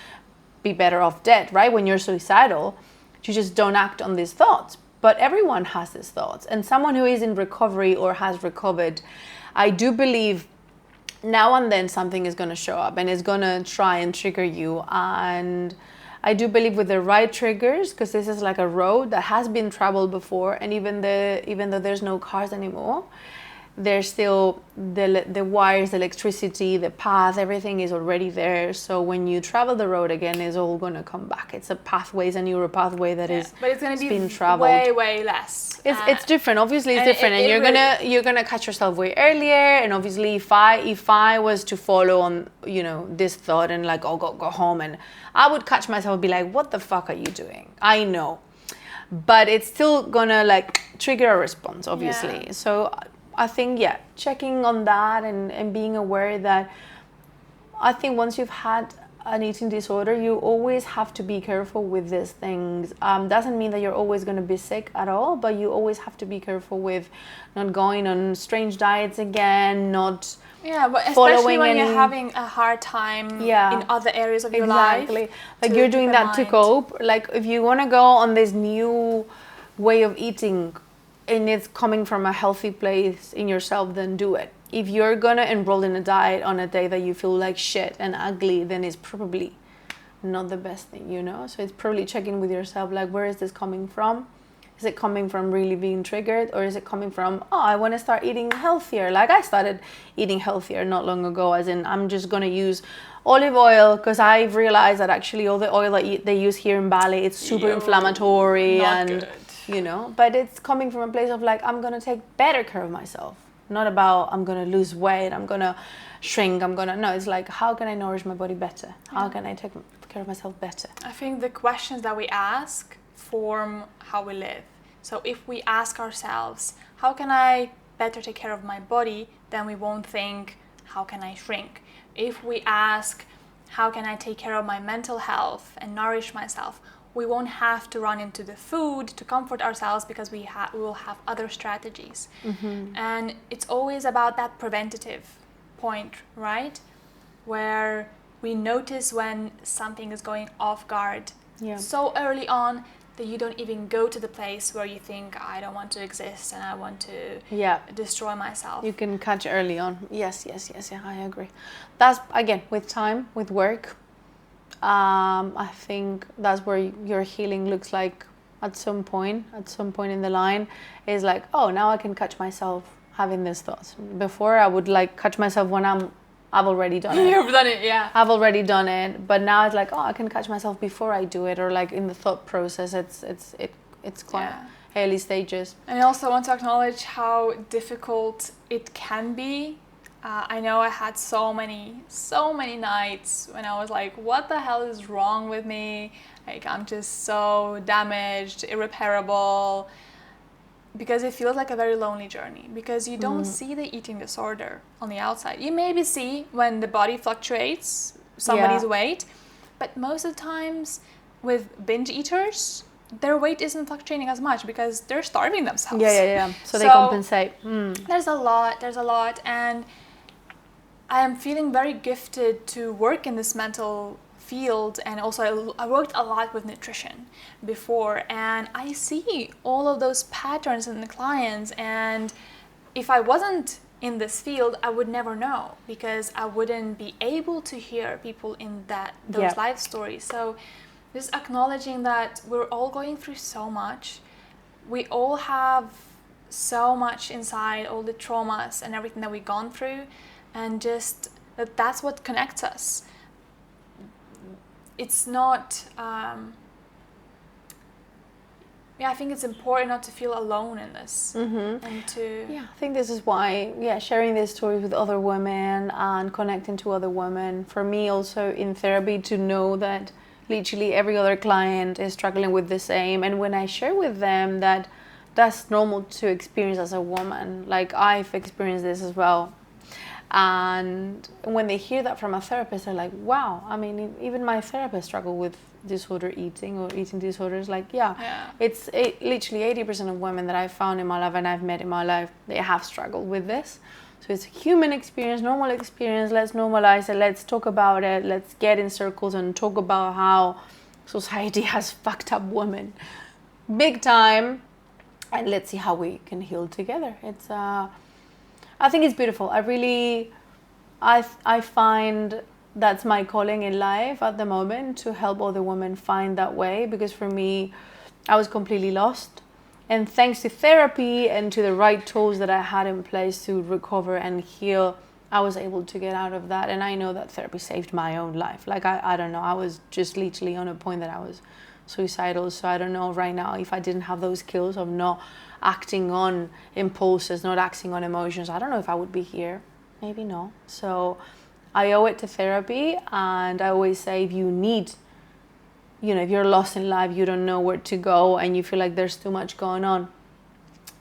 be better off dead, right? When you're suicidal, you just don't act on these thoughts. But everyone has these thoughts. And someone who is in recovery or has recovered, I do believe now and then something is going to show up and is going to try and trigger you. And I do believe with the right triggers, because this is like a road that has been traveled before, and even though there's no cars anymore, there's still the wires, the electricity, the path, everything is already there. So when you travel the road again, it's all going to come back. It's a pathway, it's a neural pathway that is but it's going to be traveled. way less. It's different. Obviously, it's different, and you're gonna catch yourself way earlier. And obviously, if I was to follow on, this thought and like, oh, go home, and I would catch myself and be like, what the fuck are you doing? I know, but it's still gonna like trigger a response, obviously. Yeah. So I think, checking on that and being aware that I think once you've had an eating disorder, you always have to be careful with these things. Doesn't mean that you're always going to be sick at all, but you always have to be careful with not going on strange diets again, not but especially following when any... you're having a hard time Yeah, in other areas of your life. exactly. Like you're doing that to cope. Like if you want to go on this new way of eating and it's coming from a healthy place in yourself, then do it. If you're gonna enroll in a diet on a day that you feel like shit and ugly, then it's probably not the best thing, you know? So it's probably checking with yourself, like, where is this coming from? Is it coming from really being triggered, or is it coming from, oh, I want to start eating healthier? Like I started eating healthier not long ago, as in I'm just going to use olive oil because I've realized that actually all the oil that they use here in Bali, it's super inflammatory and good. You know, but it's coming from a place of like, I'm going to take better care of myself. Not about I'm going to lose weight, I'm going to shrink, no, it's like, how can I nourish my body better? How can I take care of myself better? I think the questions that we ask form how we live. So if we ask ourselves, how can I better take care of my body, then we won't think, how can I shrink? If we ask, how can I take care of my mental health and nourish myself, we won't have to run into the food to comfort ourselves because we will have other strategies. Mm-hmm. And it's always about that preventative point, right? Where we notice when something is going off guard so early on that you don't even go to the place where you think, I don't want to exist and I want to destroy myself. You can catch early on. Yes, I agree. That's, again, with time, with work, I think that's where your healing looks like at some point in the line is like, oh, now I can catch myself having these thoughts. Before I would like catch myself when I've already done it. You've done it, yeah. I've already done it, but now it's like, oh, I can catch myself before I do it, or like in the thought process. It's quite early stages. And I also want to acknowledge how difficult it can be. I know I had so many nights when I was like, what the hell is wrong with me? Like, I'm just so damaged, irreparable. Because it feels like a very lonely journey, because you don't see the eating disorder on the outside. You maybe see when the body fluctuates somebody's weight, but most of the times with binge eaters, their weight isn't fluctuating as much because they're starving themselves. Yeah. So they compensate. There's a lot, and I am feeling very gifted to work in this mental field, and also I worked a lot with nutrition before, and I see all of those patterns in the clients, and if I wasn't in this field, I would never know, because I wouldn't be able to hear people in those life stories. So just acknowledging that we're all going through so much, we all have so much inside, all the traumas and everything that we've gone through, and just that's what connects us. It's not, I think it's important not to feel alone in this. Mm-hmm. And to... Yeah, I think this is why, sharing these stories with other women and connecting to other women. For me also in therapy, to know that literally every other client is struggling with the same. And when I share with them that that's normal to experience as a woman, like I've experienced this as well. And when they hear that from a therapist, they're like, wow, I mean, even my therapist struggled with disorder eating or eating disorders. Like, it's literally 80% of women that I've found in my life and I've met in my life, they have struggled with this. So it's a human experience, normal experience. Let's normalize it. Let's talk about it. Let's get in circles and talk about how society has fucked up women big time. And let's see how we can heal together. I think it's beautiful. I find that's my calling in life at the moment, to help other women find that way, because for me, I was completely lost. And thanks to therapy and to the right tools that I had in place to recover and heal, I was able to get out of that. And I know that therapy saved my own life. Like, I don't know, I was just literally on a point that I was suicidal. So I don't know right now, if I didn't have those skills of not acting on impulses, not acting on emotions, I don't know if I would be here. Maybe no. So I owe it to therapy. And I always say, if you need, if you're lost in life, you don't know where to go and you feel like there's too much going on,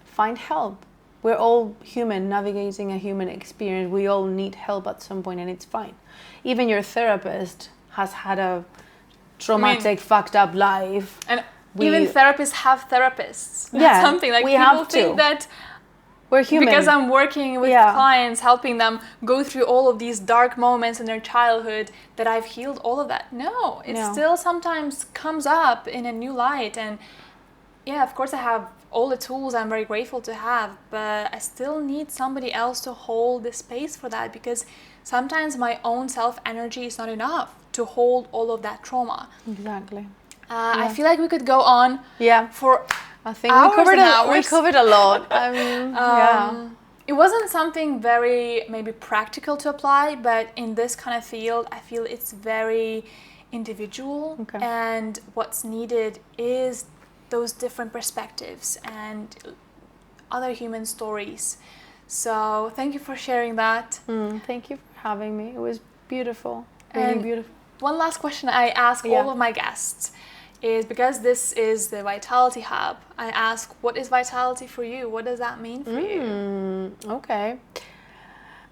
find help. we're all human, navigating a human experience. We all need help at some point, and it's fine. Even your therapist has had a traumatic, fucked up life. And even therapists have therapists. That's Yeah, something like we people have think to. that We're human. because I'm working with clients, helping them go through all of these dark moments in their childhood, that I've healed all of that. No, it still sometimes comes up in a new light. And yeah, of course I have all the tools I'm very grateful to have, but I still need somebody else to hold the space for that, because sometimes my own self energy is not enough to hold all of that trauma. Exactly. I feel like we could go on for I think hours we covered a lot. It wasn't something very maybe practical to apply, but in this kind of field, I feel it's very individual. Okay. And what's needed is those different perspectives and other human stories. So thank you for sharing that. Thank you for having me. It was beautiful, really beautiful. One last question I ask all of my guests is, because this is the Vitality Hub, I ask, what is vitality for you? What does that mean for you? Okay.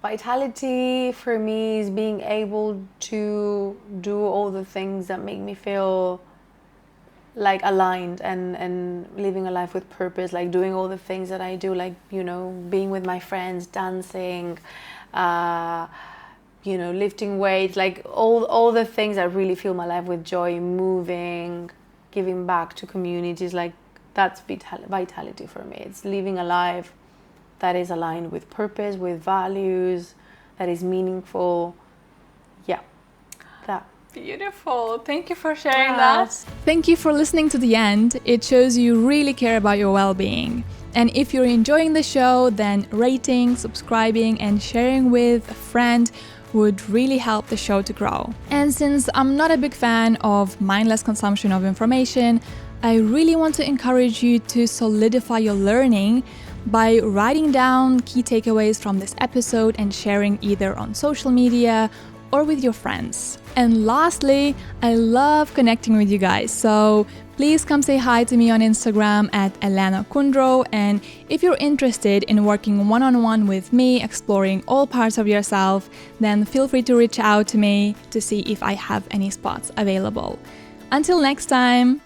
Vitality for me is being able to do all the things that make me feel like aligned and living a life with purpose, like doing all the things that I do, like, you know, being with my friends, dancing, you know, lifting weights, like all the things that really fill my life with joy, moving, giving back to communities. Like, that's vitality for me. It's living a life that is aligned with purpose, with values, that is meaningful. Yeah, that. Beautiful. Thank you for sharing that. Thank you for listening to the end. It shows you really care about your well-being. And if you're enjoying the show, then rating, subscribing, and sharing with a friend would really help the show to grow. And since I'm not a big fan of mindless consumption of information, I really want to encourage you to solidify your learning by writing down key takeaways from this episode and sharing either on social media or with your friends. And lastly, I love connecting with you guys, so please come say hi to me on Instagram at Elena Kundro. And if you're interested in working one-on-one with me, exploring all parts of yourself, then feel free to reach out to me to see if I have any spots available. Until next time.